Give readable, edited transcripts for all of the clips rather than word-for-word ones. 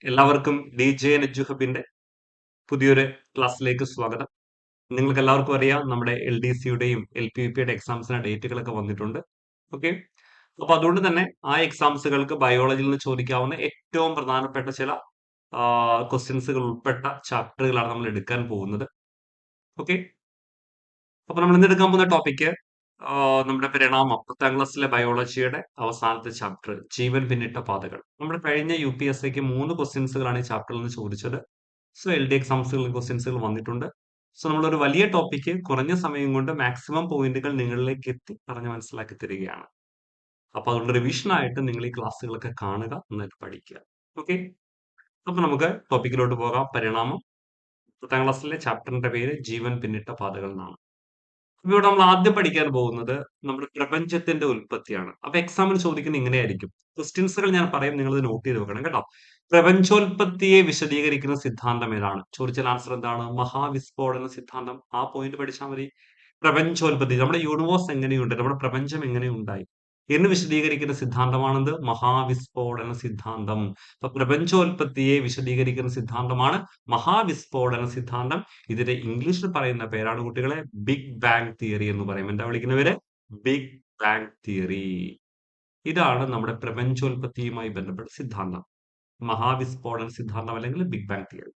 എല്ലാവർക്കും DJ എജു ഹബിന്റെ പുതിയൊരു ക്ലാസ്സിലേക്ക് സ്വാഗതം. നിങ്ങൾക്ക് എല്ലാവർക്കും അറിയാം നമ്മുടെ LDC-യുടെയും LPUP-യുടെ എക്സാംസിന് ഡേറ്റുകളൊക്കെ വന്നിട്ടുണ്ട്. ഓക്കെ, അപ്പൊ അതുകൊണ്ട് തന്നെ ആ എക്സാംസുകൾക്ക് ബയോളജിയിൽ നിന്ന് ചോദിക്കാവുന്ന ഏറ്റവും പ്രധാനപ്പെട്ട ചില ക്വസ്റ്റ്യൻസുകൾ ഉൾപ്പെട്ട ചാപ്റ്ററുകളാണ് നമ്മൾ എടുക്കാൻ പോകുന്നത്. ഓക്കെ, അപ്പൊ നമ്മൾ ഇന്ന് എടുക്കാൻ പോകുന്ന ടോപ്പിക്ക് നമ്മുടെ പരിണാമം 10ാം ക്ലാസ്സിലെ ബയോളജിയുടെ അവസാനത്തെ ചാപ്റ്റർ ജീവൻ പിന്നിട്ട പാതകൾ. നമ്മുടെ കഴിഞ്ഞ UPSC-ക്ക് 3 ക്വസ്റ്റ്യൻസുകളാണ് ഈ ചാപ്റ്ററിൽ നിന്ന് ചോദിച്ചത്. സോ LD എക്സാംസുകൾ ക്വസ്റ്റ്യൻസുകൾ വന്നിട്ടുണ്ട്. സോ നമ്മളൊരു വലിയ ടോപ്പിക്ക് കുറഞ്ഞ സമയം കൊണ്ട് മാക്സിമം പോയിന്റുകൾ നിങ്ങളിലേക്ക് എത്തി പറഞ്ഞ് മനസ്സിലാക്കി തരികയാണ്. അപ്പൊ അതുകൊണ്ട് റിവിഷൻ ആയിട്ട് നിങ്ങൾ ഈ ക്ലാസ്സുകളൊക്കെ കാണുക, നന്നായിട്ട് പഠിക്കുക. ഓക്കെ, അപ്പൊ നമുക്ക് ടോപ്പിക്കിലോട്ട് പോകാം. പരിണാമം 10ാം ക്ലാസ്സിലെ ചാപ്റ്ററിന്റെ പേര് ജീവൻ പിന്നിട്ട പാതകൾ എന്നാണ്. അപ്പൊ ഇവിടെ നമ്മൾ ആദ്യം പഠിക്കാൻ പോകുന്നത് നമ്മുടെ പ്രപഞ്ചത്തിന്റെ ഉൽപ്പത്തിയാണ്. അപ്പൊ എക്സാമിന് ചോദിക്കുന്നത് ഇങ്ങനെയായിരിക്കും. ക്വസ്റ്റ്യൻസുകൾ ഞാൻ പറയും, നിങ്ങൾ ഇത് നോട്ട് ചെയ്ത് വെക്കണം കേട്ടോ. പ്രപഞ്ചോൽപത്തിയെ വിശദീകരിക്കുന്ന സിദ്ധാന്തം ഏതാണ്? ചോദിച്ചാൽ ആൻസർ എന്താണ്? മഹാവിസ്ഫോടന സിദ്ധാന്തം. ആ പോയിന്റ് പഠിച്ചാൽ മതി. പ്രപഞ്ചോൽപത്തി, നമ്മുടെ യൂണിവേഴ്സ് എങ്ങനെയുണ്ട്, നമ്മുടെ പ്രപഞ്ചം എങ്ങനെയുണ്ടായി എന്ന് വിശദീകരിക്കുന്ന സിദ്ധാന്തമാണെന്ത്? മഹാവിസ്ഫോടന സിദ്ധാന്തം. അപ്പൊ പ്രപഞ്ചോൽപത്തിയെ വിശദീകരിക്കുന്ന സിദ്ധാന്തമാണ് മഹാവിസ്ഫോടന സിദ്ധാന്തം. ഇതിന്റെ ഇംഗ്ലീഷിൽ പറയുന്ന പേരാണ് കുട്ടികളെ ബിഗ് ബാങ് തിയറി എന്ന് പറയും. എന്താ വിളിക്കുന്നവര്? Big bang theory. ഇതാണ് നമ്മുടെ പ്രപഞ്ചോൽപത്തിയുമായി ബന്ധപ്പെട്ട സിദ്ധാന്തം, മഹാവിസ്ഫോടന സിദ്ധാന്തം അല്ലെങ്കിൽ ബിഗ് ബാങ് തിയറി.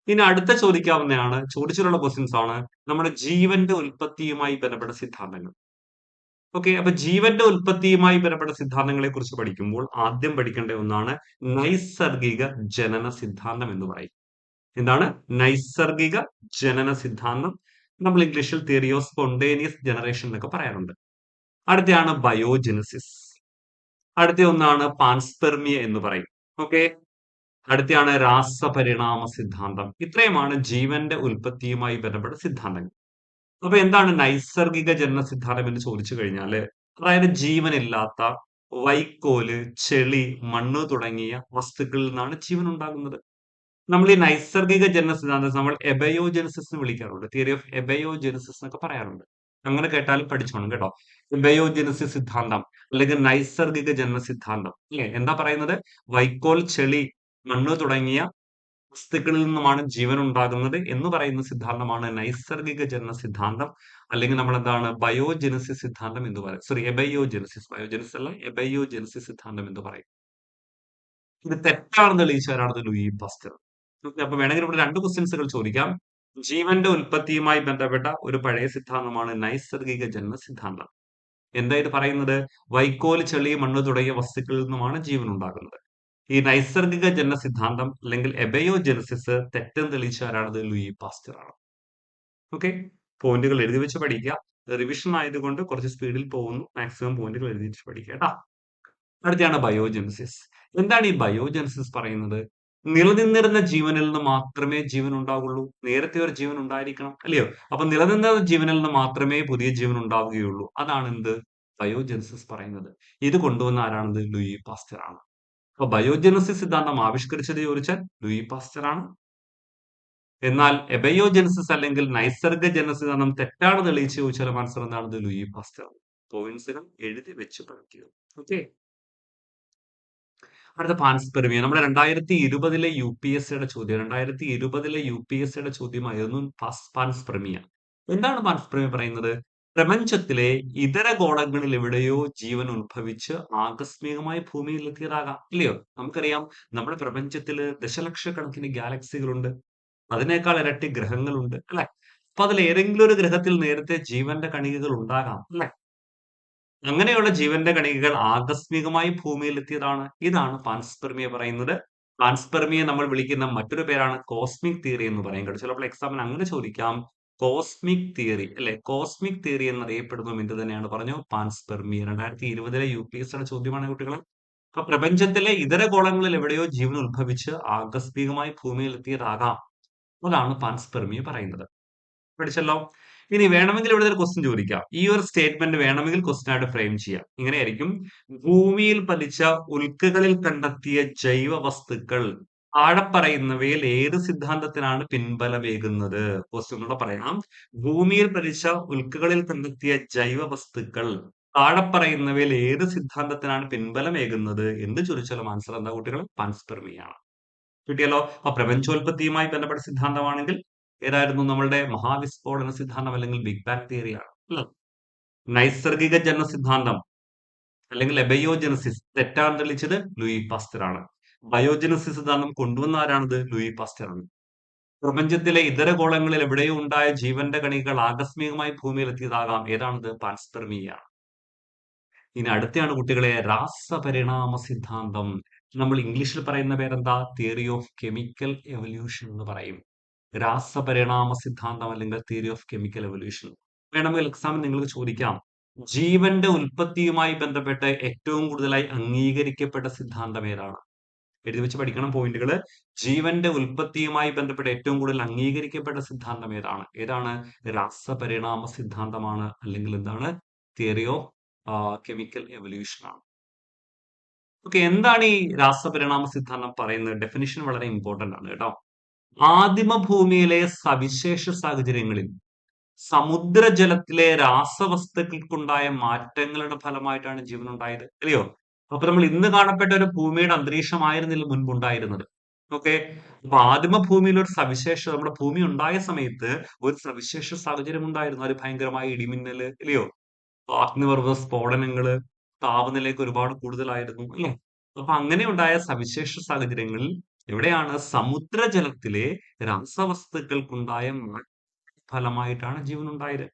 ഇനി അടുത്ത ചോദിക്കാവുന്നതാണ്, ചോദിച്ചിട്ടുള്ള ക്വസ്റ്റ്യൻസ് ആണ് നമ്മുടെ ജീവന്റെ ഉൽപ്പത്തിയുമായി ബന്ധപ്പെട്ട സിദ്ധാന്തങ്ങൾ. ഓക്കെ, അപ്പൊ ജീവന്റെ ഉൽപ്പത്തിയുമായി ബന്ധപ്പെട്ട സിദ്ധാന്തങ്ങളെ കുറിച്ച് പഠിക്കുമ്പോൾ ആദ്യം പഠിക്കേണ്ട ഒന്നാണ് നൈസർഗിക ജനന സിദ്ധാന്തം എന്ന് പറയും. എന്താണ് നൈസർഗിക ജനന സിദ്ധാന്തം? നമ്മൾ ഇംഗ്ലീഷിൽ തിയറി ഓഫ് സ്പോണ്ടേനിയസ് ജനറേഷൻ എന്നൊക്കെ പറയാറുണ്ട്. അടുത്തയാണ് ബയോജെനസിസ്. അടുത്ത ഒന്നാണ് പാൻസ്പെർമിയ എന്ന് പറയും. ഓക്കെ, അടുത്തയാണ് രാസപരിണാമ സിദ്ധാന്തം. ഇത്രയുമാണ് ജീവന്റെ ഉൽപ്പത്തിയുമായി ബന്ധപ്പെട്ട സിദ്ധാന്തങ്ങൾ. അപ്പൊ എന്താണ് നൈസർഗിക ജനന സിദ്ധാന്തം എന്ന് ചോദിച്ചു കഴിഞ്ഞാല്, അതായത് ജീവനില്ലാത്ത വൈക്കോല്, ചെളി, മണ്ണ് തുടങ്ങിയ വസ്തുക്കളിൽ നിന്നാണ് ജീവൻ ഉണ്ടാകുന്നത്. നമ്മൾ ഈ നൈസർഗിക ജനന സിദ്ധാന്തം നമ്മൾ എബയോജെനസിസ് എന്ന് വിളിക്കാറുണ്ട്. തിയറി ഓഫ് എബയോജെനസിസ് എന്നൊക്കെ പറയാറുണ്ട്. അങ്ങനെ കേട്ടാലും പഠിച്ചോണം കേട്ടോ. എബയോജെനസിസ് സിദ്ധാന്തം അല്ലെങ്കിൽ നൈസർഗിക ജനന സിദ്ധാന്തം അല്ലെ, എന്താ പറയുന്നത്? വൈക്കോൽ, ചെളി, മണ്ണ് തുടങ്ങിയ വസ്തുക്കളിൽ നിന്നുമാണ് ജീവൻ ഉണ്ടാകുന്നത് എന്ന് പറയുന്ന സിദ്ധാന്തമാണ് നൈസർഗിക ജനന സിദ്ധാന്തം. അല്ലെങ്കിൽ നമ്മൾ എന്താണ് ബയോജെനസിസ് സിദ്ധാന്തം എന്ന് പറയും. സോറി, എബയോജെനസിസ്. ബയോജെനസിസ് അല്ല, എബയോജെനസിസ് സിദ്ധാന്തം എന്ന് പറയും. ഇത് തെറ്റാണെന്ന് തെളിയിച്ചവരാണ് ലൂയി പാസ്റ്റർ. അപ്പൊ വേണമെങ്കിൽ ഇവിടെ 2 ക്വസ്റ്റ്യൻസുകൾ ചോദിക്കാം. ജീവന്റെ ഉൽപ്പത്തിയുമായി ബന്ധപ്പെട്ട ഒരു പഴയ സിദ്ധാന്തമാണ് നൈസർഗിക ജനന സിദ്ധാന്തം. എന്തായിട്ട് പറയുന്നത്? വൈക്കോൽ, ചെളി, മണ്ണ് തുടങ്ങിയ വസ്തുക്കളിൽ നിന്നുമാണ് ജീവൻ ഉണ്ടാകുന്നത്. ഈ നൈസർഗിക ജനന സിദ്ധാന്തം അല്ലെങ്കിൽ എബയോജെനസിസ് തെറ്റെന്ന് തെളിയിച്ചവരാണത് ലൂയി പാസ്റ്റർ ആണ്. ഓക്കെ, പോയിന്റുകൾ എഴുതി വെച്ച് പഠിക്കുക. റിവിഷൻ ആയതുകൊണ്ട് കുറച്ച് സ്പീഡിൽ പോകുന്നു. മാക്സിമം പോയിന്റുകൾ എഴുതി വെച്ച് പഠിക്കുക കേട്ടോ. അടുത്താണ് ബയോജെനസിസ്. എന്താണ് ഈ ബയോജെനസിസ് പറയുന്നത്? നിലനിന്നിരുന്ന ജീവനിൽ നിന്ന് മാത്രമേ ജീവൻ ഉണ്ടാവുള്ളൂ. നേരത്തെ ഒരു ജീവൻ ഉണ്ടായിരിക്കണം, അല്ലയോ? അപ്പൊ നിലനിന്ന ജീവനിൽ നിന്ന് മാത്രമേ പുതിയ ജീവൻ ഉണ്ടാവുകയുള്ളൂ. അതാണ് എന്ത്? ബയോജെനസിസ് പറയുന്നത്. ഇത് കൊണ്ടുവന്ന ആരാണത്? ലൂയി പാസ്റ്റർ ആണ്. അപ്പൊ ബയോജെനസിസ് സിദ്ധാന്തം ആവിഷ്കരിച്ചത് ചോദിച്ചാൽ ലൂയി പാസ്റ്റർ ആണ്. എന്നാൽ എബയോജെനസിസ് അല്ലെങ്കിൽ നൈസർഗിക ജനന സിദ്ധാന്തം തെറ്റാണ് തെളിയിച്ച് ചോദിച്ചാൽ ആൻസർ എന്താണ്? ലൂയി പാസ്റ്റർ ആണ്. പോയിന്റ്സുകൾ എഴുതി വെച്ച് പഠിക്കുക. ഓക്കെ, അടുത്ത പാൻസ്പെർമിയ. നമ്മുടെ 2020-ലെ UPSC-യുടെ ചോദ്യം, 2020-ലെ UPSC-യുടെ ചോദ്യമായിരുന്നു പാൻസ്പെർമിയ. എന്താണ് പാൻസ്പെർമിയ പറയുന്നത്? പ്രപഞ്ചത്തിലെ ഇതര ഗോളങ്ങളിൽ എവിടെയോ ജീവൻ ഉത്ഭവിച്ച് ആകസ്മികമായി ഭൂമിയിൽ എത്തിയതാകാം, ഇല്ലയോ? നമുക്കറിയാം നമ്മുടെ പ്രപഞ്ചത്തിൽ ദശലക്ഷക്കണക്കിന് ഗാലക്സികളുണ്ട്, അതിനേക്കാൾ ഇരട്ടി ഗ്രഹങ്ങളുണ്ട്, അല്ലെ? അപ്പൊ അതിൽ ഏതെങ്കിലും ഒരു ഗ്രഹത്തിൽ നേരത്തെ ജീവന്റെ കണികകൾ ഉണ്ടാകാം, അല്ലെ? അങ്ങനെയുള്ള ജീവന്റെ കണികകൾ ആകസ്മികമായി ഭൂമിയിൽ എത്തിയതാണ്. ഇതാണ് പാൻസ്പെർമിയ പറയുന്നത്. പാൻസ്പെർമിയെ നമ്മൾ വിളിക്കുന്ന മറ്റൊരു പേരാണ് കോസ്മിക് തിയറി എന്ന് പറയും കേട്ടോ. ചിലപ്പോൾ എക്സാമിന് അങ്ങനെ ചോദിക്കാം, കോസ്മിക് തിയറി അല്ലെ. കോസ്മിക് തിയറി എന്നറിയപ്പെടുന്നതും എന്ത് തന്നെയാണ് പറഞ്ഞു? പാൻസ്പെർമിയ. 2020-ലെ UPSC-യുടെ ചോദ്യമാണ് കുട്ടികളെ. അപ്പൊ പ്രപഞ്ചത്തിലെ ഇതര ഗോളങ്ങളിൽ എവിടെയോ ജീവൻ ഉത്ഭവിച്ച് ആകസ്മികമായി ഭൂമിയിൽ എത്തിയതാകാം. അതാണ് പാൻസ്പെർമിയ പറയുന്നത്. പഠിച്ചല്ലോ. ഇനി വേണമെങ്കിൽ ഇവിടെ ഒരു ക്വസ്റ്റ്യൻ ചോദിക്കാം. ഈ ഒരു സ്റ്റേറ്റ്മെന്റ് വേണമെങ്കിൽ ക്വസ്റ്റ്യൻ ആയിട്ട് ഫ്രെയിം ചെയ്യാം. ഇങ്ങനെയായിരിക്കും: ഭൂമിയിൽ പതിച്ച ഉൽക്കകളിൽ കണ്ടെത്തിയ ജൈവ വസ്തുക്കൾ താഴെ പറയുന്നവയിൽ ഏത് സിദ്ധാന്തത്തിനാണ് പിൻബലമേകുന്നത്? ക്വസ്റ്റ്യൻ കൂടെ പറയാം. ഭൂമിയിൽ പതിച്ച ഉൽക്കകളിൽ കണ്ടെത്തിയ ജൈവ വസ്തുക്കൾ താഴെ പറയുന്നവയിൽ ഏത് സിദ്ധാന്തത്തിനാണ് പിൻബലമേകുന്നത് എന്ന് ചോദിച്ചാലും ആൻസർ എന്താ കുട്ടികൾ? പാൻസ്പെർമിയാണ്. കിട്ടിയല്ലോ. ആ പ്രപഞ്ചോൽപത്തിയുമായി ബന്ധപ്പെട്ട സിദ്ധാന്തമാണെങ്കിൽ ഏതായിരുന്നു? നമ്മളുടെ മഹാവിസ്ഫോടന സിദ്ധാന്തം അല്ലെങ്കിൽ ബിഗ് ബാങ് തിയറിയാണ് അല്ലേ? നൈസർഗിക ജനന സിദ്ധാന്തം അല്ലെങ്കിൽ എബയോജനസിസ് തെറ്റാന്ന് തെളിയിച്ചത് ലൂയി പാസ്റ്റർ ആണ്. ബയോജനസിസ് സിദ്ധാന്തം കൊണ്ടുവന്ന ആരാണത്? ലൂയി പാസ്റ്റർ ആണ്. പ്രപഞ്ചത്തിലെ ഇതര ഗോളങ്ങളിൽ എവിടെയോ ഉണ്ടായ ജീവന്റെ കണികകൾ ആകസ്മികമായി ഭൂമിയിൽ എത്തിയതാകാം. ഏതാണത്? പാൻസ്പെർമിയ. ഇനി അടുത്തയാണ് കുട്ടികളെ രാസപരിണാമ സിദ്ധാന്തം. നമ്മൾ ഇംഗ്ലീഷിൽ പറയുന്ന പേരെന്താ? തിയറി ഓഫ് കെമിക്കൽ എവല്യൂഷൻ എന്ന് പറയും. രാസപരിണാമ സിദ്ധാന്തം അല്ലെങ്കിൽ തിയറി ഓഫ് കെമിക്കൽ എവല്യൂഷൻ. വേണമെങ്കിൽ എക്സാമിന് നിങ്ങൾക്ക് ചോദിക്കാം, ജീവന്റെ ഉൽപ്പത്തിയുമായി ബന്ധപ്പെട്ട് ഏറ്റവും കൂടുതലായി അംഗീകരിക്കപ്പെട്ട സിദ്ധാന്തം ഏതാണ്? എഴുതി വെച്ച് പഠിക്കണം പോയിന്റുകൾ. ജീവന്റെ ഉൽപ്പത്തിയുമായി ബന്ധപ്പെട്ട് ഏറ്റവും കൂടുതൽ അംഗീകരിക്കപ്പെട്ട സിദ്ധാന്തം ഏതാണ്? ഏതാണ്? രാസപരിണാമ സിദ്ധാന്തമാണ്, അല്ലെങ്കിൽ എന്താണ്? തിയറി ഓഫ് കെമിക്കൽ എവല്യൂഷൻ ആണ്. ഓക്കെ, എന്താണ് ഈ രാസപരിണാമ സിദ്ധാന്തം പറയുന്നത്? ഡെഫിനിഷൻ വളരെ ഇമ്പോർട്ടന്റ് ആണ് കേട്ടോ. ആദിമ ഭൂമിയിലെ സവിശേഷ സാഹചര്യങ്ങളിൽ സമുദ്രജലത്തിലെ രാസവസ്തുക്കൾക്കുണ്ടായ മാറ്റങ്ങളുടെ ഫലമായിട്ടാണ് ജീവൻ ഉണ്ടായത്, അല്ലയോ? അപ്പൊ നമ്മൾ ഇന്ന് കാണപ്പെട്ട ഒരു ഭൂമിയുടെ അന്തരീക്ഷമായിരുന്നില്ല മുൻപുണ്ടായിരുന്നത്. ഓക്കെ, അപ്പൊ ആദിമ ഭൂമിയിൽ ഒരു സവിശേഷ, നമ്മുടെ ഭൂമി ഉണ്ടായ സമയത്ത് ഒരു സവിശേഷ സാഹചര്യം ഉണ്ടായിരുന്നു. അത് ഭയങ്കരമായ ഇടിമിന്നല്, അല്ലയോ? അഗ്നിപർവ്വത സ്ഫോടനങ്ങള്, താപനിലയൊക്കെ ഒരുപാട് കൂടുതലായിരുന്നു, അല്ലേ? അപ്പൊ അങ്ങനെ ഉണ്ടായ സവിശേഷ സാഹചര്യങ്ങളിൽ എവിടെയാണ് സമുദ്രജലത്തിലെ രാസവസ്തുക്കൾക്കുണ്ടായ ഫലമായിട്ടാണ് ജീവൻ ഉണ്ടായത്.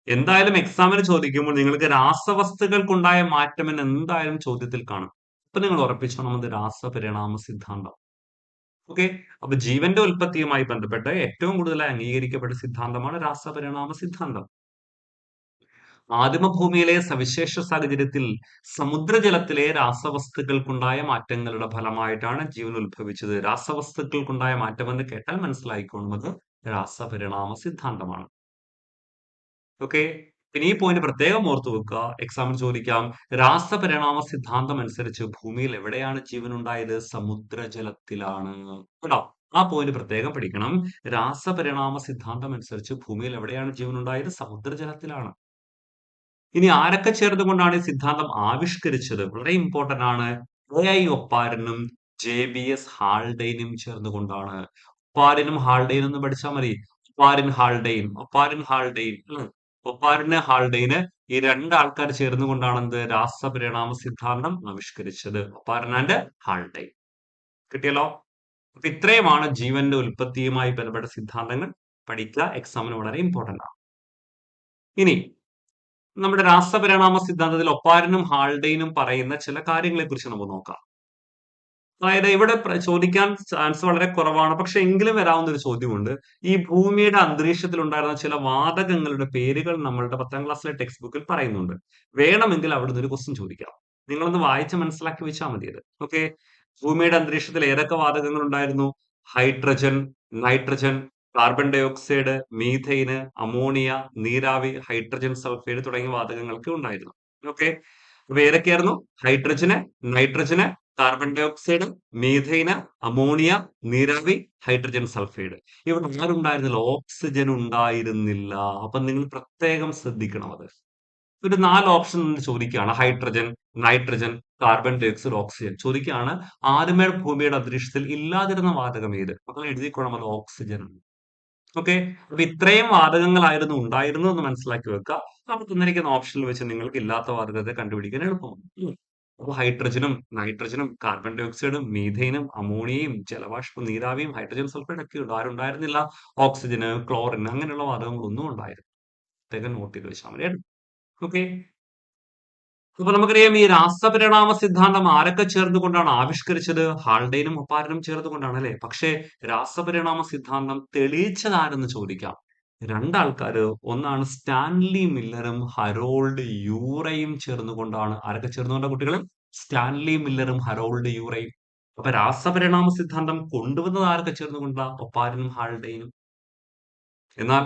എന്തായാലും എക്സാമിന് ചോദിക്കുമ്പോൾ നിങ്ങൾക്ക് രാസവസ്തുക്കൾക്കുണ്ടായ മാറ്റം എന്ന് എന്തായാലും ചോദ്യത്തിൽ കാണും. അപ്പൊ നിങ്ങൾ ഉറപ്പിച്ചോണം, അത് രാസപരിണാമ സിദ്ധാന്തം. ഓക്കെ, അപ്പൊ ജീവന്റെ ഉൽപ്പത്തിയുമായി ബന്ധപ്പെട്ട് ഏറ്റവും കൂടുതലായി അംഗീകരിക്കപ്പെട്ട സിദ്ധാന്തമാണ് രാസപരിണാമ സിദ്ധാന്തം. ആദിമഭൂമിയിലെ സവിശേഷ സാഹചര്യത്തിൽ സമുദ്രജലത്തിലെ രാസവസ്തുക്കൾക്കുണ്ടായ മാറ്റങ്ങളുടെ ഫലമായിട്ടാണ് ജീവൻ ഉത്ഭവിച്ചത്. രാസവസ്തുക്കൾക്കുണ്ടായ മാറ്റമെന്ന് കേട്ടാൽ മനസ്സിലായിക്കോണം, അത് രാസപരിണാമ സിദ്ധാന്തമാണ്. ഓക്കെ, പിന്നെ ഈ പോയിന്റ് പ്രത്യേകം ഓർത്തു വെക്കുക. എക്സാമിന് ചോദിക്കാം, രാസപരിണാമ സിദ്ധാന്തം അനുസരിച്ച് ഭൂമിയിൽ എവിടെയാണ് ജീവൻ ഉണ്ടായത്? സമുദ്രജലത്തിലാണ് കേട്ടോ. ആ പോയിന്റ് പ്രത്യേകം പഠിക്കണം. രാസപരിണാമ സിദ്ധാന്തം അനുസരിച്ച് ഭൂമിയിൽ എവിടെയാണ് ജീവൻ ഉണ്ടായത്? സമുദ്രജലത്തിലാണ്. ഇനി ആരൊക്കെ ചേർന്നുകൊണ്ടാണ് ഈ സിദ്ധാന്തം ആവിഷ്കരിച്ചത്? വളരെ ഇമ്പോർട്ടന്റ് ആണ്. എ.ഐ. ഒപ്പാരനും ജെ.ബി.എസ്. ഹാൾഡെയ്നും ചേർന്നുകൊണ്ടാണ്. ഒപ്പാരനും ഹാൾഡെയ്നും എന്ന് പഠിച്ചാൽ മതി. ഒപ്പാരൻ ഹാൾഡെയ്ൻ, ഒപ്പാരൻ ഹാൾഡെയ്ൻ, ഒപ്പാരന് ഹാൾഡെയ്ന്, ഈ രണ്ട് ആൾക്കാർ ചേർന്നുകൊണ്ടാണ് എന്ത്? രാസപരിണാമ സിദ്ധാന്തം ആവിഷ്കരിച്ചത്. Oparin and ഹാൾഡെയ്ൻ. കിട്ടിയല്ലോ. അപ്പൊ ഇത്രയുമാണ് ജീവന്റെ ഉൽപ്പത്തിയുമായി ബന്ധപ്പെട്ട സിദ്ധാന്തങ്ങൾ. പഠിക്കുക, എക്സാമിന് വളരെ ഇമ്പോർട്ടന്റ് ആണ്. ഇനി നമ്മുടെ രാസപരിണാമ സിദ്ധാന്തത്തിൽ ഒപ്പാരനും ഹാൾഡെയ്നും പറയുന്ന ചില കാര്യങ്ങളെ കുറിച്ച് നമുക്ക് നോക്കാം. അതായത് ഇവിടെ ചോദിക്കാൻ ചാൻസ് വളരെ കുറവാണ്, പക്ഷെ എങ്കിലും വരാവുന്ന ഒരു ചോദ്യമുണ്ട്. ഈ ഭൂമിയുടെ അന്തരീക്ഷത്തിൽ ഉണ്ടായിരുന്ന ചില വാതകങ്ങളുടെ പേരുകൾ നമ്മളുടെ 10ാം ക്ലാസ്സിലെ ടെക്സ്റ്റ് ബുക്കിൽ പറയുന്നുണ്ട്. വേണമെങ്കിൽ അവിടുന്ന് ഒരു ക്വസ്റ്റ്യൻ ചോദിക്കാം. നിങ്ങളൊന്ന് വായിച്ച് മനസ്സിലാക്കി വെച്ചാൽ മതി അത്. ഓക്കെ, ഭൂമിയുടെ അന്തരീക്ഷത്തിൽ ഏതൊക്കെ വാതകങ്ങൾ ഉണ്ടായിരുന്നു? Hydrogen, nitrogen, carbon dioxide, methane, ammonia, നീരാവി, ഹൈഡ്രജൻ സൾഫൈഡ് തുടങ്ങിയ വാതകങ്ങളൊക്കെ ഉണ്ടായിരുന്നു. ഓക്കെ, അപ്പൊ ഏതൊക്കെയായിരുന്നു? Hydrogen, nitrogen, carbon dioxide, methane, ammonia, നീരാവി, ഹൈഡ്രജൻ സൾഫൈഡ്. ഇവിടെ ആരുണ്ടായിരുന്നില്ല? ഓക്സിജൻ ഉണ്ടായിരുന്നില്ല. അപ്പൊ നിങ്ങൾ പ്രത്യേകം ശ്രദ്ധിക്കണം അത്. ഒരു 4 ഓപ്ഷൻ ചോദിക്കുകയാണ്. Hydrogen, nitrogen, carbon dioxide, oxygen ചോദിക്കുകയാണ്. ആദ്യമേ ഭൂമിയുടെ അന്തരീക്ഷത്തിൽ ഇല്ലാതിരുന്ന വാതകം ഏത്? അപ്പോൾ എഴുതിക്കോണം, അത് ഓക്സിജൻ ആണ്. ഓക്കെ, അപ്പൊ ഇത്രയും വാതകങ്ങളായിരുന്നു ഉണ്ടായിരുന്നത് എന്ന് മനസ്സിലാക്കി വെക്കുക. നമുക്ക് തന്നിരിക്കുന്ന ഓപ്ഷനിൽ വെച്ച് നിങ്ങൾക്ക് ഇല്ലാത്ത വാതകത്തെ കണ്ടുപിടിക്കാൻ എളുപ്പമാണ്. അപ്പൊ ഹൈഡ്രജനും നൈട്രജനും കാർബൺ ഡൈ ഓക്സൈഡും മീഥൈനും അമോണിയയും ജലബാഷ്പം, നീരാവിയും ഹൈഡ്രജൻ സൾഫൈഡ് ഒക്കെ ഉണ്ട്. ആരുണ്ടായിരുന്നില്ല? ഓക്സിജന്, ക്ലോറിൻ അങ്ങനെയുള്ള വാതകങ്ങളൊന്നും ഉണ്ടായിരുന്നു. പ്രത്യേകം നോട്ട് ചെയ്ത് വെച്ചാൽ മതി. ഓക്കെ, അപ്പൊ നമുക്കറിയാം ഈ രാസപരിണാമ സിദ്ധാന്തം ആരൊക്കെ ചേർന്നുകൊണ്ടാണ് ആവിഷ്കരിച്ചത്? ഹാൾഡെയ്നും ഒപ്പാരനും ചേർന്നുകൊണ്ടാണ്, അല്ലെ? പക്ഷേ രാസപരിണാമ സിദ്ധാന്തം തെളിയിച്ചത് ആരെന്ന് ചോദിക്കാം. രണ്ടാൾക്കാര്, ഒന്നാണ് സ്റ്റാൻലി മില്ലറും ഹരോൾഡ് യൂറയും ചേർന്നുകൊണ്ടാണ്. ആരൊക്കെ ചേർന്നുകൊണ്ടാ കുട്ടികളെ? സ്റ്റാൻലി മില്ലറും ഹരോൾഡ് യൂറയും. അപ്പൊ രാസപരിണാമ സിദ്ധാന്തം കൊണ്ടുവന്നത് ആരൊക്കെ ചേർന്നുകൊണ്ടാ? ഒപ്പാരനും ഹാൾഡെയ്നും. എന്നാൽ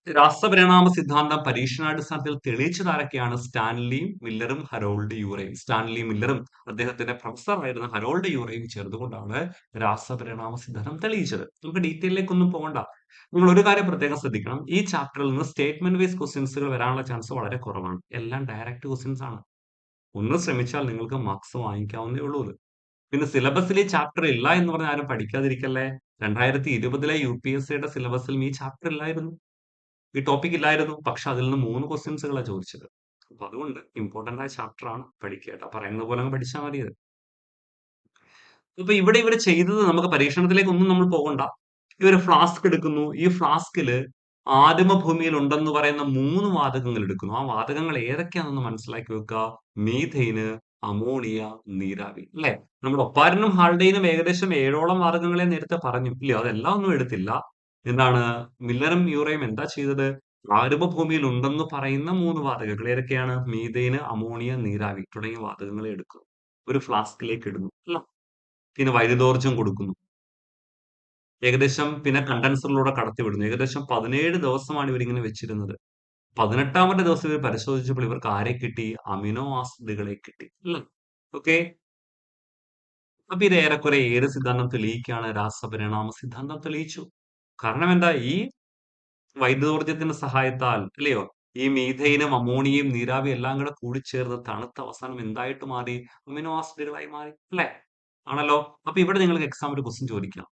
രാസപരിണാമ സിദ്ധാന്തം പരീക്ഷണാടിസ്ഥാനത്തിൽ തെളിയിച്ചത് ആരൊക്കെയാണ്? സ്റ്റാൻലിയും മില്ലറും ഹരോൾഡ് യൂറയും. സ്റ്റാൻലി മില്ലറും അദ്ദേഹത്തിന്റെ പ്രൊഫസർ ആയിരുന്ന ഹരോൾഡ് യൂറയും ചേർന്നുകൊണ്ടാണ് രാസപരിണാമ സിദ്ധാന്തം തെളിയിച്ചത്. നമുക്ക് ഡീറ്റെയിലേക്കൊന്നും പോകണ്ട. നിങ്ങൾ ഒരു കാര്യം പ്രത്യേകം ശ്രദ്ധിക്കണം. ഈ ചാപ്റ്ററിൽ നിന്ന് സ്റ്റേറ്റ്മെന്റ് വൈസ് ക്വസ്റ്റ്യൻസുകൾ വരാനുള്ള ചാൻസ് വളരെ കുറവാണ്. എല്ലാം ഡയറക്റ്റ് ക്വസ്റ്റ്യൻസ് ആണ്. ഒന്ന് ശ്രമിച്ചാൽ നിങ്ങൾക്ക് മാർക്സ് വാങ്ങിക്കാവുന്നേ ഉള്ളൂ. പിന്നെ സിലബസിൽ ഈ ചാപ്റ്റർ ഇല്ല എന്ന് പറഞ്ഞാൽ ആരും പഠിക്കാതിരിക്കല്ലേ. 2020 UPSCയുടെ സിലബസിലും ഈ ചാപ്റ്റർ ഇല്ലായിരുന്നു, ഈ ടോപ്പിക് ഇല്ലായിരുന്നു. പക്ഷെ അതിൽ നിന്ന് 3 ക്വസ്റ്റ്യൻസുകളാണ് ചോദിച്ചത്. അപ്പൊ അതുകൊണ്ട് ഇമ്പോർട്ടന്റ് ആയ ചാപ്റ്റർ ആണ്, പഠിക്കുക കേട്ടോ. പറയുന്ന പോലെ അങ്ങ് പഠിച്ചാൽ മതി. അപ്പൊ ഇവിടെ ഇവര് ചെയ്തത്, നമുക്ക് പരീക്ഷണത്തിലേക്ക് ഒന്നും നമ്മൾ പോകണ്ട. ഇവര് ഫ്ലാസ്ക് എടുക്കുന്നു. ഈ ഫ്ലാസ്കില് ആദിമഭൂമിയിൽ ഉണ്ടെന്ന് പറയുന്ന 3 വാതകങ്ങൾ എടുക്കുന്നു. ആ വാതകങ്ങൾ ഏതൊക്കെയാണെന്ന് മനസ്സിലാക്കി വെക്കുക. മീഥെയ്ന്, അമോണിയ, നീരാവി. അല്ലെ? നമ്മൾ ഒപ്പാരനും ഹാൾഡെയിനും ഏകദേശം 7ഓളം വാതകങ്ങളെ നേരത്തെ പറഞ്ഞു ഇല്ലയോ? അതെല്ലാം ഒന്നും എടുത്തില്ല. എന്താണ് മില്ലറും യൂറയും എന്താ ചെയ്തത്? ആദിമഭൂമിയിൽ ഉണ്ടെന്ന് പറയുന്ന 3 വാതകങ്ങൾ ഏതൊക്കെയാണ്? മീഥെയ്ന്, അമോണിയ, നീരാവി തുടങ്ങിയ വാതകങ്ങളെ എടുക്കുന്നു. ഒരു ഫ്ലാസ്കിലേക്ക് ഇടുന്നു. അല്ല, പിന്നെ വൈദ്യുതോർജ്ജം കൊടുക്കുന്നു. ഏകദേശം പിന്നെ കണ്ടൻസറിലൂടെ കടത്തിവിടുന്നു. ഏകദേശം 17 ദിവസമാണ് ഇവരിങ്ങനെ വെച്ചിരുന്നത്. 18ാമത്തെ ദിവസം ഇവർ പരിശോധിച്ചപ്പോൾ ഇവർക്ക് ആരെ കിട്ടി? അമിനോ ആസിഡുകളെ കിട്ടി. അല്ലേ? ഓക്കെ. അപ്പൊ ഇത് ഏറെക്കുറെ ഏത് സിദ്ധാന്തം തെളിയിക്കുകയാണ്? രാസപരിണാമ സിദ്ധാന്തം തെളിയിച്ചു. കാരണം എന്താ? ഈ വൈദ്യുതോർജ്ജത്തിന്റെ സഹായത്താൽ, അല്ലയോ, ഈ മീഥെയ്നും അമോണിയയും നീരാവിയും എല്ലാം കൂടെ കൂടിച്ചേർന്ന് തണുത്ത അവസാനം എന്തായിട്ട് മാറി? അമിനോ ആസിഡുകളായി മാറി. അല്ലേ? ആണല്ലോ. അപ്പൊ ഇവിടെ നിങ്ങൾക്ക് എക്സാം ഒരു ക്വസ്റ്റ്യൻ ചോദിക്കാം.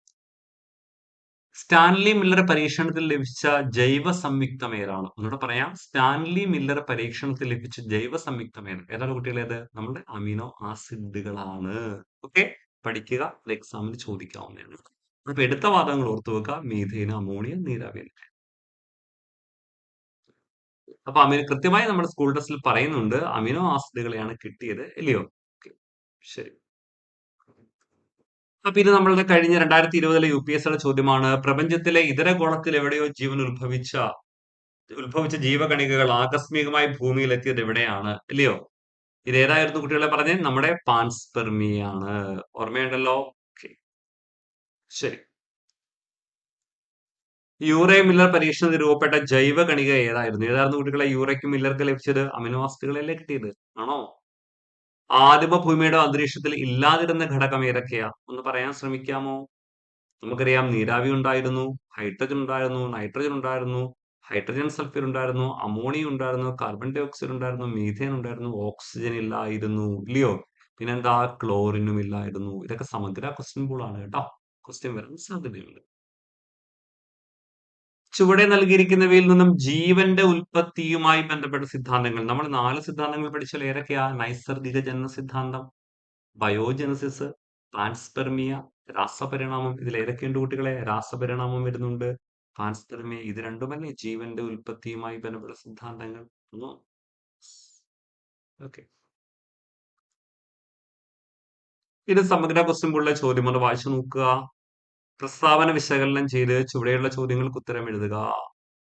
സ്റ്റാൻലി മില്ലർ പരീക്ഷണത്തിൽ ലഭിച്ച ജൈവ സംയുക്തം ഏതാണ്? ഒന്നുകൂടെ പറയാം. സ്റ്റാൻലി മില്ലർ പരീക്ഷണത്തിൽ ലഭിച്ച ജൈവ സംയുക്തം ഏതാണ്? ഏതാണ് കുട്ടികളേത്? നമ്മുടെ അമിനോ ആസിഡുകളാണ്. ഓക്കെ, പഠിക്കുക. അത് എക്സാമിന് ചോദിക്കാവുന്നതാണ്. അപ്പൊ എടുത്ത വാദങ്ങൾ ഓർത്തു വെക്കുക. മീഥെയ്ൻ, അമോണിയ, നീരാവി. അപ്പൊ കൃത്യമായി നമ്മുടെ സ്കൂൾ ടെസ്റ്റിൽ പറയുന്നുണ്ട് അമിനോ ആസിഡുകളെയാണ് കിട്ടിയത്, ഇല്ലയോ? Okay, ശരി. അപ്പൊ ഇത് നമ്മളുടെ കഴിഞ്ഞ 2020 UPSCയുടെ ചോദ്യമാണ്. പ്രപഞ്ചത്തിലെ ഇതര ഗോളത്തിൽ എവിടെയോ ജീവൻ ഉത്ഭവിച്ച ജീവകണികകൾ ആകസ്മികമായി ഭൂമിയിൽ എത്തിയത് എവിടെയാണ്, ഇല്ലയോ? ഇത് ഏതായിരുന്നു കുട്ടികളെ പറഞ്ഞേ? നമ്മുടെ പാൻസ്പെർമിയാണ്. ഓർമ്മയുണ്ടല്ലോ? Okay, ശരി. യൂറേ മില്ലർ പരീക്ഷണത്തിൽ രൂപപ്പെട്ട ജൈവ കണിക ഏതായിരുന്നു? ഏതായിരുന്നു കുട്ടികളെ യൂറയ്ക്കും മില്ലർക്ക് ലഭിച്ചത്? അമിനോ ആസിഡുകളല്ലേ കിട്ടിയത്? ആണോ? ആദിമ ഭൂമിയുടെ അന്തരീക്ഷത്തിൽ ഇല്ലാതിരുന്ന ഘടകം ഏതൊക്കെയാ? ഒന്ന് പറയാൻ ശ്രമിക്കാമോ? നമുക്കറിയാം നീരാവി ഉണ്ടായിരുന്നു, ഹൈഡ്രജൻ ഉണ്ടായിരുന്നു, നൈട്രജൻ ഉണ്ടായിരുന്നു, ഹൈഡ്രജൻ സൾഫൈഡ് ഉണ്ടായിരുന്നു, അമോണിയ ഉണ്ടായിരുന്നു, കാർബൺ ഡൈ ഓക്സൈഡ് ഉണ്ടായിരുന്നു, മീഥേൻ ഉണ്ടായിരുന്നു, ഓക്സിജൻ ഇല്ലായിരുന്നു, ഇല്ലയോ? പിന്നെന്താ? ക്ലോറിനും ഇല്ലായിരുന്നു. ഇതൊക്കെ സമഗ്ര ക്വസ്റ്റ്യൻ പൂൾ ആണ് കേട്ടോ. ക്വസ്റ്റ്യൻ വരാൻ സാധ്യതയുണ്ട്. ചുവടെ നൽകിയിരിക്കുന്നവയിൽ നിന്നും ജീവന്റെ ഉൽപ്പത്തിയുമായി ബന്ധപ്പെട്ട സിദ്ധാന്തങ്ങൾ, നമ്മൾ 4 സിദ്ധാന്തങ്ങൾ പഠിച്ചാൽ ഏതൊക്കെയാ? നൈസർഗിക ജനന സിദ്ധാന്തം, ബയോജനസിസ്, പാൻസ്പെർമിയ, രാസപരിണാമം. ഇതിൽ ഏതൊക്കെയുണ്ട് കുട്ടികളെ? രാസപരിണാമം വരുന്നുണ്ട്, പാൻസ്പെർമിയ. ഇത് രണ്ടുമല്ലേ ജീവന്റെ ഉൽപ്പത്തിയുമായി ബന്ധപ്പെട്ട സിദ്ധാന്തങ്ങൾ? ഓക്കെ. ഇത് സമഗ്ര ക്വസ്റ്റ്യൻ പോലുള്ള ചോദ്യം, ഒന്ന് വായിച്ചു നോക്കുക. പ്രസ്താവന വിശകലനം ചെയ്ത് ചുവടെയുള്ള ചോദ്യങ്ങൾക്ക് ഉത്തരം എഴുതുക.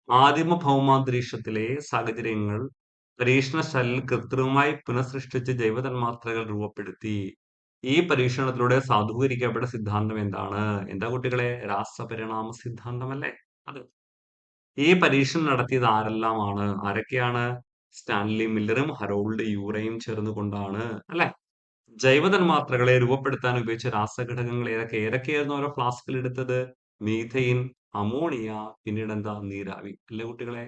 ആദിമ ഭൗമാന്തരീക്ഷത്തിലെ സാഹചര്യങ്ങൾ പരീക്ഷണശാലയിൽ കൃത്രിമമായി പുനഃസൃഷ്ടിച്ച ജൈവതന്മാത്രകൾ രൂപപ്പെടുത്തി. ഈ പരീക്ഷണത്തിലൂടെ സാധൂകരിക്കപ്പെട്ട സിദ്ധാന്തം എന്താണ്? എന്താ കുട്ടികളെ? രാസപരിണാമ സിദ്ധാന്തമല്ലേ? അത്. ഈ പരീക്ഷണം നടത്തിയത് ആരെല്ലാമാണ്? ആരൊക്കെയാണ്? സ്റ്റാൻലി മില്ലറും ഹറോൾഡ് യൂറയും ചേർന്നുകൊണ്ടാണ്, അല്ലെ? ജൈവതന്മാത്രകളെ രൂപപ്പെടുത്താൻ ഉപയോഗിച്ച രാസഘടകങ്ങൾ ഏതൊക്കെയായിരുന്നു ഓരോ ഫ്ലാസ്കിൽ എടുത്തത്? മീഥെയിൻ, അമോണിയ, പിന്നീട് എന്താ? നീരാവി. അല്ലേ കുട്ടികളെ?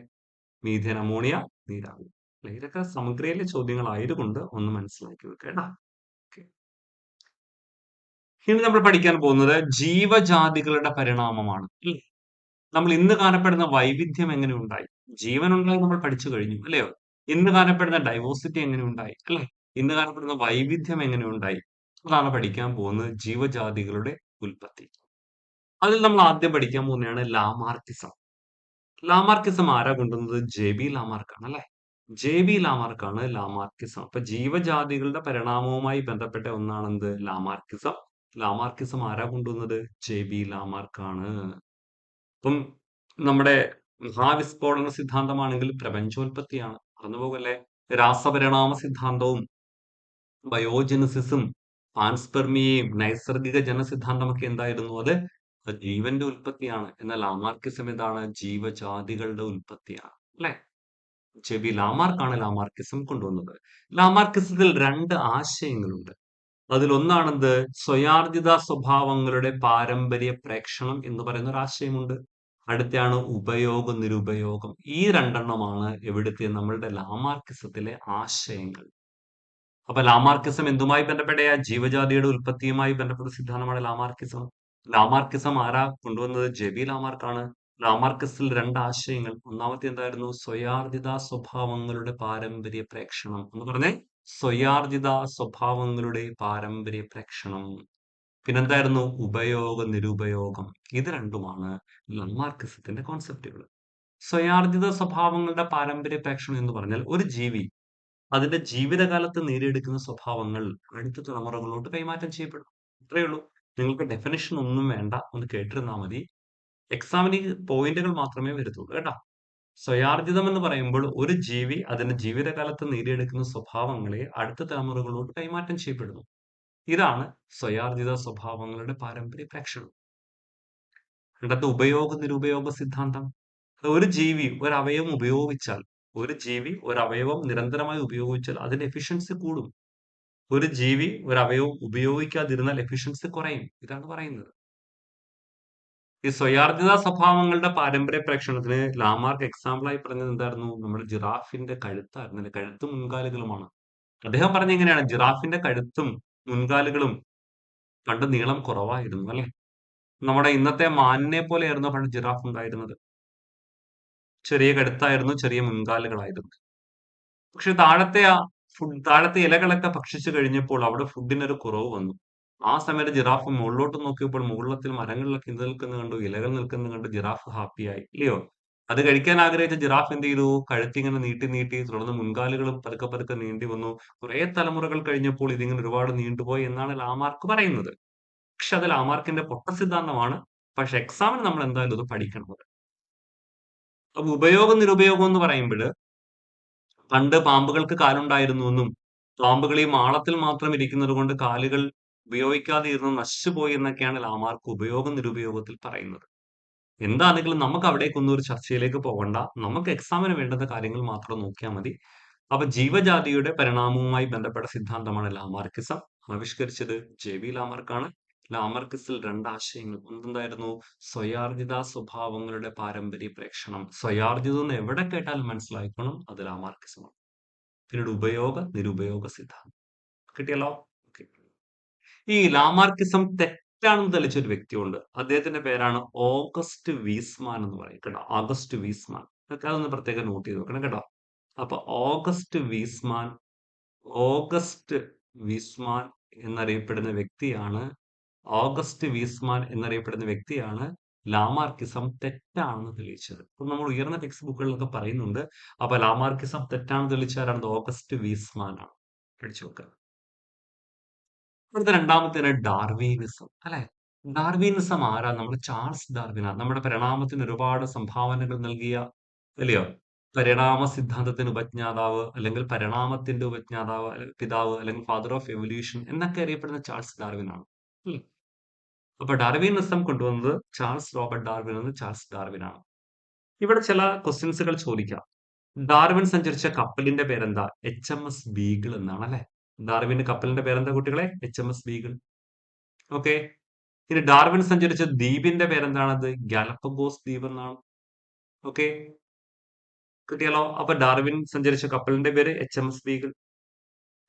മീഥേൻ, അമോണിയ, നീരാവി. അല്ലേ? ഇതൊക്കെ സമഗ്രയിലെ ചോദ്യങ്ങളായതുകൊണ്ട് ഒന്ന് മനസ്സിലാക്കി വെക്കുക കേട്ടോ. Okay. ഇനി നമ്മൾ പഠിക്കാൻ പോകുന്നത് ജീവജാതികളുടെ പരിണാമമാണ്. ഇല്ലേ? നമ്മൾ ഇന്ന് കാണപ്പെടുന്ന വൈവിധ്യം എങ്ങനെ ഉണ്ടായി? ജീവൻ ഉണ്ടായി നമ്മൾ പഠിച്ചു കഴിഞ്ഞു, അല്ലയോ? ഇന്ന് കാണപ്പെടുന്ന ഡൈവേഴ്സിറ്റി എങ്ങനെ ഉണ്ടായി, അല്ലേ? ഇന്ന് കാണപ്പെടുന്ന വൈവിധ്യം എങ്ങനെ ഉണ്ടായി? അതാണ് പഠിക്കാൻ പോകുന്നത്, ജീവജാതികളുടെ ഉൽപ്പത്തി. അതിൽ നമ്മൾ ആദ്യം പഠിക്കാൻ പോകുന്നതാണ് ലാമാർക്കിസം. ലാമാർക്കിസം ആരാ കൊണ്ടുവന്നത്? JB ലാമാർക്കാണ്, അല്ലെ? JB ലാമാർക്കാണ് ലാമാർക്കിസം. അപ്പൊ ജീവജാതികളുടെ പരിണാമവുമായി ബന്ധപ്പെട്ട ഒന്നാണെന്ത്? ലാമാർക്കിസം. ലാമാർക്കിസം ആരാ കൊണ്ടുവന്നത്? JB ലാമാർക്കാണ്. അപ്പം നമ്മുടെ മഹാവിസ്ഫോടന സിദ്ധാന്തമാണെങ്കിൽ പ്രപഞ്ചോൽപത്തിയാണ്. മറന്നുപോകല്ലേ? രാസപരിണാമ സിദ്ധാന്തവും ബയോജനസിസും പാൻസ്പെർമിയയും നൈസർഗിക ജനസിദ്ധാന്തമൊക്കെ എന്തായിരുന്നു? അത് ജീവന്റെ ഉൽപ്പത്തിയാണ്. എന്നാൽ ലാമാർക്കിസം എന്താണ്? ജീവജാതികളുടെ ഉൽപ്പത്തിയാണ്, അല്ലെ? JB ലാമാർക്കാണ് ലാമാർക്കിസം കൊണ്ടുവന്നത്. ലാമാർക്കിസത്തിൽ 2 ആശയങ്ങളുണ്ട്. അതിലൊന്നാണെന്ത്? സ്വയാർജിത സ്വഭാവങ്ങളുടെ പാരമ്പര്യ പ്രേക്ഷണം എന്ന് പറയുന്ന ഒരു ആശയമുണ്ട്. അടുത്തെയാണ് ഉപയോഗ നിരുപയോഗം. ഈ 2 എണ്ണമാണ് എവിടുത്തെ? നമ്മളുടെ ലാമാർക്കിസത്തിലെ ആശയങ്ങൾ. അപ്പൊ ലാമാർക്കിസം എന്തുമായി ബന്ധപ്പെട്ട ജീവജാതിയുടെ ഉൽപ്പത്തിയുമായി ബന്ധപ്പെട്ട സിദ്ധാന്തമാണ് ലാമാർക്കിസം. ലാമാർക്കിസം ആരാ കൊണ്ടുവന്നത്? ജെബി ലാമാർക്കാണ്. ലാമാർക്കിസിൽ രണ്ട് ആശയങ്ങൾ. ഒന്നാമത്തെ എന്തായിരുന്നു? സ്വയാർജിത സ്വഭാവങ്ങളുടെ പാരമ്പര്യ പ്രേക്ഷണം എന്ന് പറഞ്ഞേ. സ്വയാർജിത സ്വഭാവങ്ങളുടെ പാരമ്പര്യ പ്രേക്ഷണം. പിന്നെന്തായിരുന്നു? ഉപയോഗ നിരുപയോഗം. ഇത് രണ്ടുമാണ് ലാമാർക്കിസത്തിന്റെ കോൺസെപ്റ്റുകൾ. സ്വയാർജിത സ്വഭാവങ്ങളുടെ പാരമ്പര്യ പ്രേക്ഷണം എന്ന് പറഞ്ഞാൽ ഒരു ജീവി അതിന്റെ ജീവിതകാലത്ത് നേടിയെടുക്കുന്ന സ്വഭാവങ്ങൾ അടുത്ത തലമുറകളോട്ട് കൈമാറ്റം ചെയ്യപ്പെടും. ഇത്രയേ ഉള്ളൂ. നിങ്ങൾക്ക് ഡെഫിനിഷൻ ഒന്നും വേണ്ട, ഒന്ന് കേട്ടിരുന്നാൽ മതി. എക്സാമിന് പോയിന്റുകൾ മാത്രമേ വരത്തുള്ളൂ കേട്ടോ. സ്വയാർജിതം എന്ന് പറയുമ്പോൾ ഒരു ജീവി അതിന്റെ ജീവിതകാലത്ത് നേടിയെടുക്കുന്ന സ്വഭാവങ്ങളെ അടുത്ത തലമുറകളോട്ട് കൈമാറ്റം ചെയ്യപ്പെടുന്നു. ഇതാണ് സ്വയാർജിത സ്വഭാവങ്ങളുടെ പാരമ്പര്യ പ്രേക്ഷണം. രണ്ടാമത്തെ ഉപയോഗ നിരുപയോഗ സിദ്ധാന്തം. ഒരു ജീവി ഒരു അവയവം നിരന്തരമായി ഉപയോഗിച്ചാൽ അതിന്റെ എഫിഷ്യൻസി കൂടും. ഒരു ജീവി ഒരു അവയവം ഉപയോഗിക്കാതിരുന്നാൽ എഫിഷ്യൻസി കുറയും. ഇതാണ് പറയുന്നത്. ഈ സ്വയാർജിത സ്വഭാവങ്ങളുടെ പാരമ്പര്യ പ്രേക്ഷണത്തിന് ലാമാർക്ക് എക്സാമ്പിൾ ആയി പറഞ്ഞത് എന്തായിരുന്നു? നമ്മുടെ ജിറാഫിന്റെ കഴുത്തായിരുന്നു അല്ലെ? കഴുത്തും മുൻകാലുകളുമാണ്. അദ്ദേഹം പറഞ്ഞ എങ്ങനെയാണ്? ജിറാഫിന്റെ കഴുത്തും മുൻകാലുകളും പണ്ട് നീളം കുറവായിരുന്നു അല്ലെ? നമ്മുടെ ഇന്നത്തെ മാനിനെ പോലെയായിരുന്നു പണ്ട് ജിറാഫ് ഉണ്ടായിരുന്നത്. ചെറിയ കഴുത്തായിരുന്നു, ചെറിയ മുൻകാലുകളായിരുന്നു. പക്ഷെ താഴത്തെ ഇലകളൊക്കെ ഭക്ഷിച്ചു കഴിഞ്ഞപ്പോൾ അവിടെ ഫുഡിനൊരു കുറവ് വന്നു. ആ സമയത്ത് ജിറാഫ് മുകളിലോട്ട് നോക്കിയപ്പോൾ മുകളിലത്തിൽ മരങ്ങളിലൊക്കെ ഇത് നിൽക്കുന്നത് കണ്ടു, ഇലകൾ നിൽക്കുന്നത് കണ്ട് ജിറാഫ് ഹാപ്പിയായി. ഇല്ലയോ? അത് കഴിക്കാൻ ആഗ്രഹിച്ച ജിറാഫ് എന്ത് ചെയ്തു? കഴുത്തിങ്ങനെ നീട്ടി നീട്ടി തുടർന്ന് മുൻകാലുകളും പതുക്കെ പതുക്കെ നീണ്ടി വന്നു. കുറെ തലമുറകൾ കഴിഞ്ഞപ്പോൾ ഇതിങ്ങനെ ഒരുപാട് നീണ്ടുപോയി എന്നാണ് ലാമാർക്ക് പറയുന്നത്. പക്ഷെ അത് ലാമാർക്കിന്റെ പൊട്ട സിദ്ധാന്തമാണ്. പക്ഷെ എക്സാമിന് നമ്മൾ എന്തായാലും ഇത് പഠിക്കണം. അപ്പൊ ഉപയോഗം നിരുപയോഗം എന്ന് പറയുമ്പോൾ പണ്ട് പാമ്പുകൾക്ക് കാലുണ്ടായിരുന്നുവെന്നും പാമ്പുകൾ ഈ മാളത്തിൽ മാത്രം ഇരിക്കുന്നത് കൊണ്ട് കാലുകൾ ഉപയോഗിക്കാതെ ഇരുന്ന് നശിച്ചുപോയി എന്നൊക്കെയാണ് ലാമാർക്ക് ഉപയോഗം നിരുപയോഗത്തിൽ പറയുന്നത്. എന്താണെങ്കിലും നമുക്ക് അവിടേക്കൊന്നും ഒരു ചർച്ചയിലേക്ക് പോകണ്ട. നമുക്ക് എക്സാമിന് വേണ്ടുന്ന കാര്യങ്ങൾ മാത്രം നോക്കിയാൽ മതി. അപ്പൊ ജീവജാതിയുടെ പരിണാമവുമായി ബന്ധപ്പെട്ട സിദ്ധാന്തമാണ് ലാമാർക്കിസം. ആവിഷ്കരിച്ചത് ജെ.ബി. ലാമാർക്കാണ്. ലാമാർക്കിസിൽ രണ്ട് ആശയങ്ങൾ. ഒന്നെന്തായിരുന്നു? സ്വയാർജിത സ്വഭാവങ്ങളുടെ പാരമ്പര്യ പ്രേക്ഷണം. സ്വയാർജിതം എന്ന് എവിടെ കേട്ടാലും മനസ്സിലാക്കണം, അത് ലാമാർക്കിസമാണ്. പിന്നീട് ഉപയോഗ നിരുപയോഗ സിദ്ധാന്തം. കിട്ടിയല്ലോ? ഓക്കെ. ഈ ലാമാർക്കിസം തെറ്റാണെന്ന് തെളിയിച്ച ഒരു വ്യക്തിയുണ്ട്. അദ്ദേഹത്തിന്റെ പേരാണ് ഓഗസ്റ്റ് വീസ്മാൻ എന്ന് പറയും കേട്ടോ. August Weissman. അതൊന്ന് പ്രത്യേകം നോട്ട് ചെയ്ത് നോക്കണം കേട്ടോ. അപ്പൊ ഓഗസ്റ്റ് വീസ്മാൻ എന്നറിയപ്പെടുന്ന വ്യക്തിയാണ് ലാമാർക്കിസം തെറ്റാണെന്ന് തെളിയിച്ചത്. അപ്പൊ നമ്മൾ ഉയർന്ന ടെക്സ്റ്റ് ബുക്കുകളിലൊക്കെ പറയുന്നുണ്ട്. അപ്പൊ ലാമാർക്കിസം തെറ്റാണെന്ന് തെളിയിച്ചാരാണ്? ഓഗസ്റ്റ് വീസ്മാൻ ആണ്. പഠിച്ചു വെക്കുക. അടുത്ത രണ്ടാമത്തേന് ഡാർവിനിസം അല്ലെ? ഡാർവിനിസം ആരാ? നമ്മുടെ ചാൾസ് ഡാർവിനാണ്. നമ്മുടെ പരിണാമത്തിന് ഒരുപാട് സംഭാവനകൾ നൽകിയ, അല്ലയോ, പരിണാമ സിദ്ധാന്തത്തിന് ഉപജ്ഞാതാവ്, അല്ലെങ്കിൽ പരിണാമത്തിന്റെ ഉപജ്ഞാതാവ്, പിതാവ്, അല്ലെങ്കിൽ ഫാദർ ഓഫ് എവല്യൂഷൻ എന്നൊക്കെ അറിയപ്പെടുന്ന ചാൾസ് ഡാർവിനാണ്. അപ്പൊ ഡാർവിനിസം കൊണ്ടുവന്നത് ചാൾസ് ഡാർവിനാണ്. ഇവിടെ ചില ക്വസ്റ്റ്യൻസുകൾ ചോദിക്കാം. ഡാർവിൻ സഞ്ചരിച്ച കപ്പലിന്റെ പേരെന്താ? HMS ബീഗിൾ എന്നാണ് അല്ലെ? ഡാർവിന്റെ കപ്പലിന്റെ പേരെന്താ കുട്ടികളെ? HMS Beagle. ഓക്കെ. ഇനി ഡാർവിൻ സഞ്ചരിച്ച ദ്വീപിന്റെ പേരെന്താണത്? ഗാലപ്പഗോസ് ദ്വീപ് എന്നാണ്. ഓക്കെ, കിട്ടിയല്ലോ? അപ്പൊ ഡാർവിൻ സഞ്ചരിച്ച കപ്പലിന്റെ പേര് HMS ബീഗിൾ.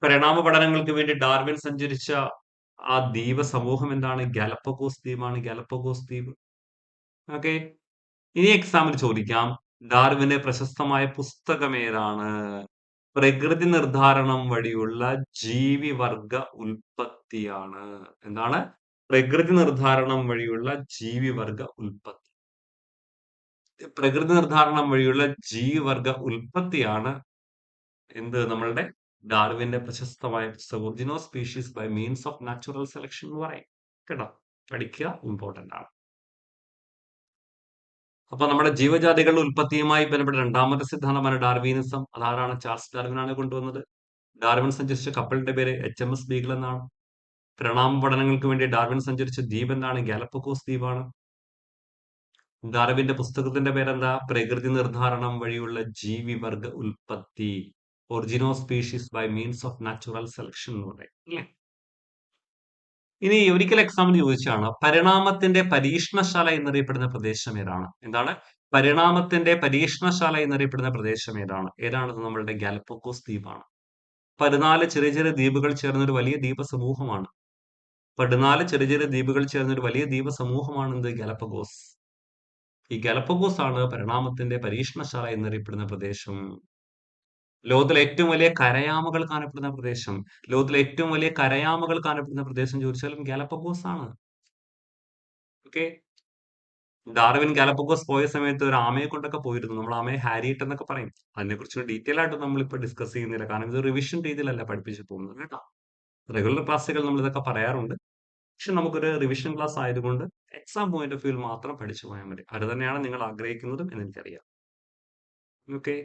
പരിണാമ പഠനങ്ങൾക്ക് വേണ്ടി ഡാർവിൻ സഞ്ചരിച്ച ആ ദ്വീപ സമൂഹം എന്താണ്? ഗാലപ്പഗോസ് ദ്വീപാണ്. ഗാലപ്പഗോസ് ദ്വീപ്. ഓക്കെ. ഇനി എക്സാമിന് ചോദിക്കാം, ഡാർവിന്റെ പ്രശസ്തമായ പുസ്തകം ഏതാണ്? പ്രകൃതി നിർദ്ധാരണം വഴിയുള്ള ജീവിവർഗ ഉൽപ്പത്തിയാണ്. എന്താണ്? പ്രകൃതി നിർദ്ധാരണം വഴിയുള്ള ജീവിവർഗ ഉൽപ്പത്തി. പ്രകൃതി നിർദ്ധാരണം വഴിയുള്ള ജീവിവർഗ ഉൽപ്പത്തിയാണ് എന്ത്? നമ്മളുടെ ഡാർവിന്റെ പ്രശസ്തമായ പുസ്തകം origin of species by means of natural selection എന്ന് പറയും കേട്ടോ. പഠിക്കുക, ഇമ്പോർട്ടന്റ് ആണ്. അപ്പൊ നമ്മുടെ ജീവജാതികളുടെ ഉൽപ്പത്തിയുമായി ബന്ധപ്പെട്ട രണ്ടാമത്തെ സിദ്ധാന്തമാണ് ഡാർവിനിസം. അതാരാണ്? ചാൾസ് ഡാർവിനാണ് കൊണ്ടുവന്നത്. ഡാർവിൻ സഞ്ചരിച്ച കപ്പലിന്റെ പേര് HMS ബീഗിൾ എന്നാണ്. പരിണാമ പഠനങ്ങൾക്ക് വേണ്ടി ഡാർവിൻ സഞ്ചരിച്ച ദ്വീപ് എന്താണ്? ഗാലപ്പഗോസ് ദ്വീപാണ്. ഡാർവിന്റെ പുസ്തകത്തിന്റെ പേരെന്താ? പ്രകൃതി നിർദ്ധാരണം വഴിയുള്ള ജീവിവർഗ ഉൽപ്പത്തി, origin of species by means of natural selection എന്ന് പറയും അല്ലേ? ഇനി ഒരിക്കൽ എക്സാമിന് ചോദിച്ചാണ്, പരിണാമത്തിന്റെ പരീക്ഷണശാല എന്നറിയപ്പെടുന്ന പ്രദേശം ഏതാണ്? എന്താണ്? പരിണാമത്തിന്റെ പരീക്ഷണശാല എന്നറിയപ്പെടുന്ന പ്രദേശം ഏതാണ്? ഏതാണത്? നമ്മളുടെ ഗാലപ്പഗോസ് ദ്വീപാണ്. 14 ചെറിയ ചെറിയ ദ്വീപുകൾ ചേർന്ന ഒരു വലിയ ദ്വീപ സമൂഹമാണ്. 14 ചെറിയ ചെറിയ ദ്വീപുകൾ ചേർന്ന ഒരു വലിയ ദ്വീപ സമൂഹമാണ് എന്ത്? ഗാലപ്പഗോസ്. ഈ ഗാലപ്പഗോസ് ആണ് പരിണാമത്തിന്റെ പരീക്ഷണശാല എന്നറിയപ്പെടുന്ന പ്രദേശം. ലോകത്തിലെ ഏറ്റവും വലിയ കരയാമകൾ കാണപ്പെടുന്ന പ്രദേശം. ലോകത്തിലെ ഏറ്റവും വലിയ കരയാമകൾ കാണപ്പെടുന്ന പ്രദേശം ചോദിച്ചാലും ഗാലപ്പഗോസ് ആണ്. ഓക്കെ. ഡാർവിൻ ഗാലപ്പഗോസ് പോയ സമയത്ത് ഒരു ആമയെ കൊണ്ടൊക്കെ പോയിരുന്നു. നമ്മൾ ആമയെ ഹാരിയറ്റ് എന്നൊക്കെ പറയും. അതിനെക്കുറിച്ച് ഡീറ്റെയിൽ ആയിട്ട് നമ്മളിപ്പോൾ ഡിസ്കസ് ചെയ്യുന്നില്ല. കാരണം ഇത് റിവിഷൻ രീതിയിലല്ല പഠിപ്പിച്ചു പോകുന്നത് കേട്ടോ. റെഗുലർ ക്ലാസ്സുകൾ നമ്മൾ ഇതൊക്കെ പറയാറുണ്ട്. പക്ഷെ നമുക്കൊരു റിവിഷൻ ക്ലാസ് ആയതുകൊണ്ട് എക്സാം പോയിന്റ് ഓഫ് വ്യൂവിൽ മാത്രം പഠിച്ചു പോയാൽ മതി. അത് തന്നെയാണ് നിങ്ങൾ ആഗ്രഹിക്കുന്നതും എന്ന് എനിക്കറിയാം. ഓക്കെ.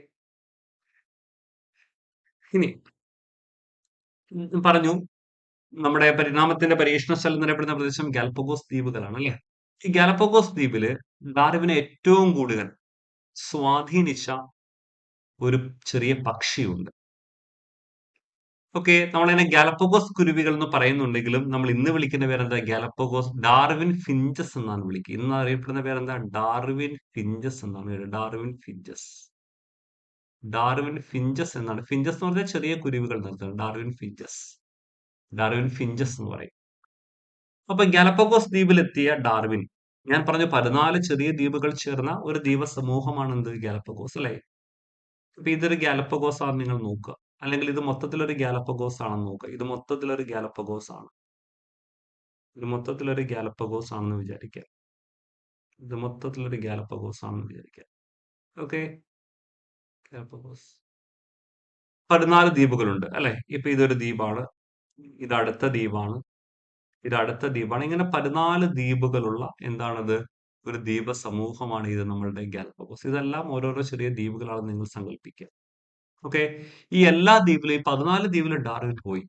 ഇനി പറഞ്ഞു നമ്മുടെ പരിണാമത്തിന്റെ പരീക്ഷണശാല എന്നറിയപ്പെടുന്ന പ്രദേശം ഗാലപ്പഗോസ് ദ്വീപുകളാണ് അല്ലേ? ഈ ഗാലപ്പഗോസ് ദ്വീപില് ഡാർവിനെ ഏറ്റവും കൂടുതൽ സ്വാധീനിച്ച ഒരു ചെറിയ പക്ഷിയുണ്ട്. ഓക്കെ. നമ്മളതിനെ ഗാലപ്പഗോസ് കുരുവികൾ എന്ന് പറയുന്നുണ്ടെങ്കിലും നമ്മൾ ഇന്ന് വിളിക്കുന്ന പേരെന്താ? ഗാലപ്പഗോസ് ഡാർവിൻ ഫിഞ്ചസ് എന്നാണ് വിളിക്കുക. ഇന്ന് അറിയപ്പെടുന്ന പേരെന്താ? ഡാർവിൻ ഫിഞ്ചസ് എന്നാണ് പേര്. Darwin finches. ഡാർവിൻ ഫിഞ്ചസ് എന്നാണ്. ഫിഞ്ചസ് എന്ന് പറഞ്ഞാൽ ചെറിയ കുരുവികൾ നിർത്തുന്നത്. Darwin finches. ഡാർവിൻ ഫിഞ്ചസ് എന്ന് പറയും. അപ്പൊ ഗാലപ്പഗോസ് ദ്വീപിലെത്തിയ ഡാർവിൻ, ഞാൻ പറഞ്ഞു 14 ചെറിയ ദ്വീപുകൾ ചേർന്ന ഒരു ദ്വീപ സമൂഹമാണ് എന്ത്? ഗാലപ്പഗോസ് അല്ലേ? അപ്പൊ ഇതൊരു ഗാലപ്പഗോസ് ആണെന്ന് നിങ്ങൾ നോക്കുക. അല്ലെങ്കിൽ ഇത് മൊത്തത്തിലൊരു ഗാലപ്പഗോസ് ആണെന്ന് നോക്കുക. ഇത് മൊത്തത്തിലൊരു ഗാലപ്പഗോസ് ആണ്. ഇത് മൊത്തത്തിലൊരു ഗാലപ്പഗോസ് ആണെന്ന് വിചാരിക്കുക. ഇത് മൊത്തത്തിലൊരു ഗാലപ്പഗോസ് ആണെന്ന് വിചാരിക്കുക. ഓക്കെ. ഗാലപ്പഗോസ് 14 ദ്വീപുകളുണ്ട് അല്ലെ? ഇപ്പൊ ഇതൊരു ദ്വീപാണ്. ഇത് അടുത്ത ദ്വീപാണ്. ഇത് അടുത്ത ദ്വീപാണ്. ഇങ്ങനെ 14 ദ്വീപുകളുള്ള എന്താണത്? ഒരു ദ്വീപ സമൂഹമാണ് ഇത് നമ്മളുടെ ഗാലപ്പഗോസ്. ഇതെല്ലാം ഓരോരോ ചെറിയ ദ്വീപുകളാണെന്ന് നിങ്ങൾ സങ്കല്പിക്കുക. ഓക്കെ. ഈ എല്ലാ ദ്വീപിലും ഈ 14 ദ്വീപിലും ഡാർവിൻ പോയി.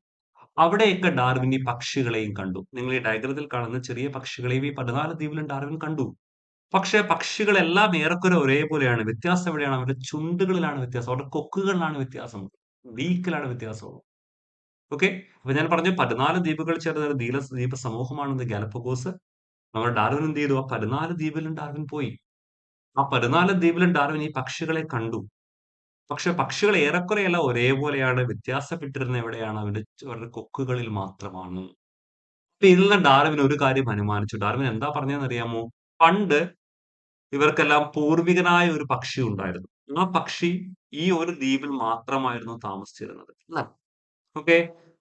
അവിടെയൊക്കെ ഡാർവിൻ ഈ പക്ഷികളെയും കണ്ടു. നിങ്ങൾ ഈ ഡയഗ്രത്തിൽ കാണുന്ന ചെറിയ പക്ഷികളെയും ഈ 14 ദ്വീപിലും ഡാർവിൻ കണ്ടു. പക്ഷേ പക്ഷികളെല്ലാം ഏറെക്കുറെ ഒരേപോലെയാണ്. വ്യത്യാസം എവിടെയാണ്? അവരുടെ ചുണ്ടുകളിലാണ് വ്യത്യാസം. അവരുടെ കൊക്കുകളിലാണ് വ്യത്യാസം. ബീക്കിലാണ് വ്യത്യാസമുള്ളത്. ഓക്കെ. അപ്പൊ ഞാൻ പറഞ്ഞു 14 ദ്വീപുകൾ ചേർന്ന ഒരു ദ്വീപ സമൂഹമാണ് ഗാലപ്പഗോസ്. നമ്മുടെ ഡാർവിൻ എന്ത് ചെയ്തു? ആ 14 ദ്വീപിലും ഡാർവിൻ പോയി. ആ 14 ദ്വീപിലും ഡാർവിൻ ഈ പക്ഷികളെ കണ്ടു. പക്ഷെ പക്ഷികൾ ഏറെക്കുറെയല്ല ഒരേപോലെയാണ്. വ്യത്യാസപ്പെട്ടിരുന്ന എവിടെയാണ്? അവരുടെ കൊക്കുകളിൽ മാത്രമാണ്. അപ്പൊ ഇതിൽ നിന്ന് ഡാർവിൻ ഒരു കാര്യം അനുമാനിച്ചു. ഡാർവിൻ എന്താ പറഞ്ഞതെന്ന് അറിയാമോ? പണ്ട് ഇവർക്കെല്ലാം പൂർവികനായ ഒരു പക്ഷി ഉണ്ടായിരുന്നു. ആ പക്ഷി ഈ ഒരു ദ്വീപിൽ മാത്രമായിരുന്നു താമസിച്ചിരുന്നത്. അല്ലേ? ഓക്കെ.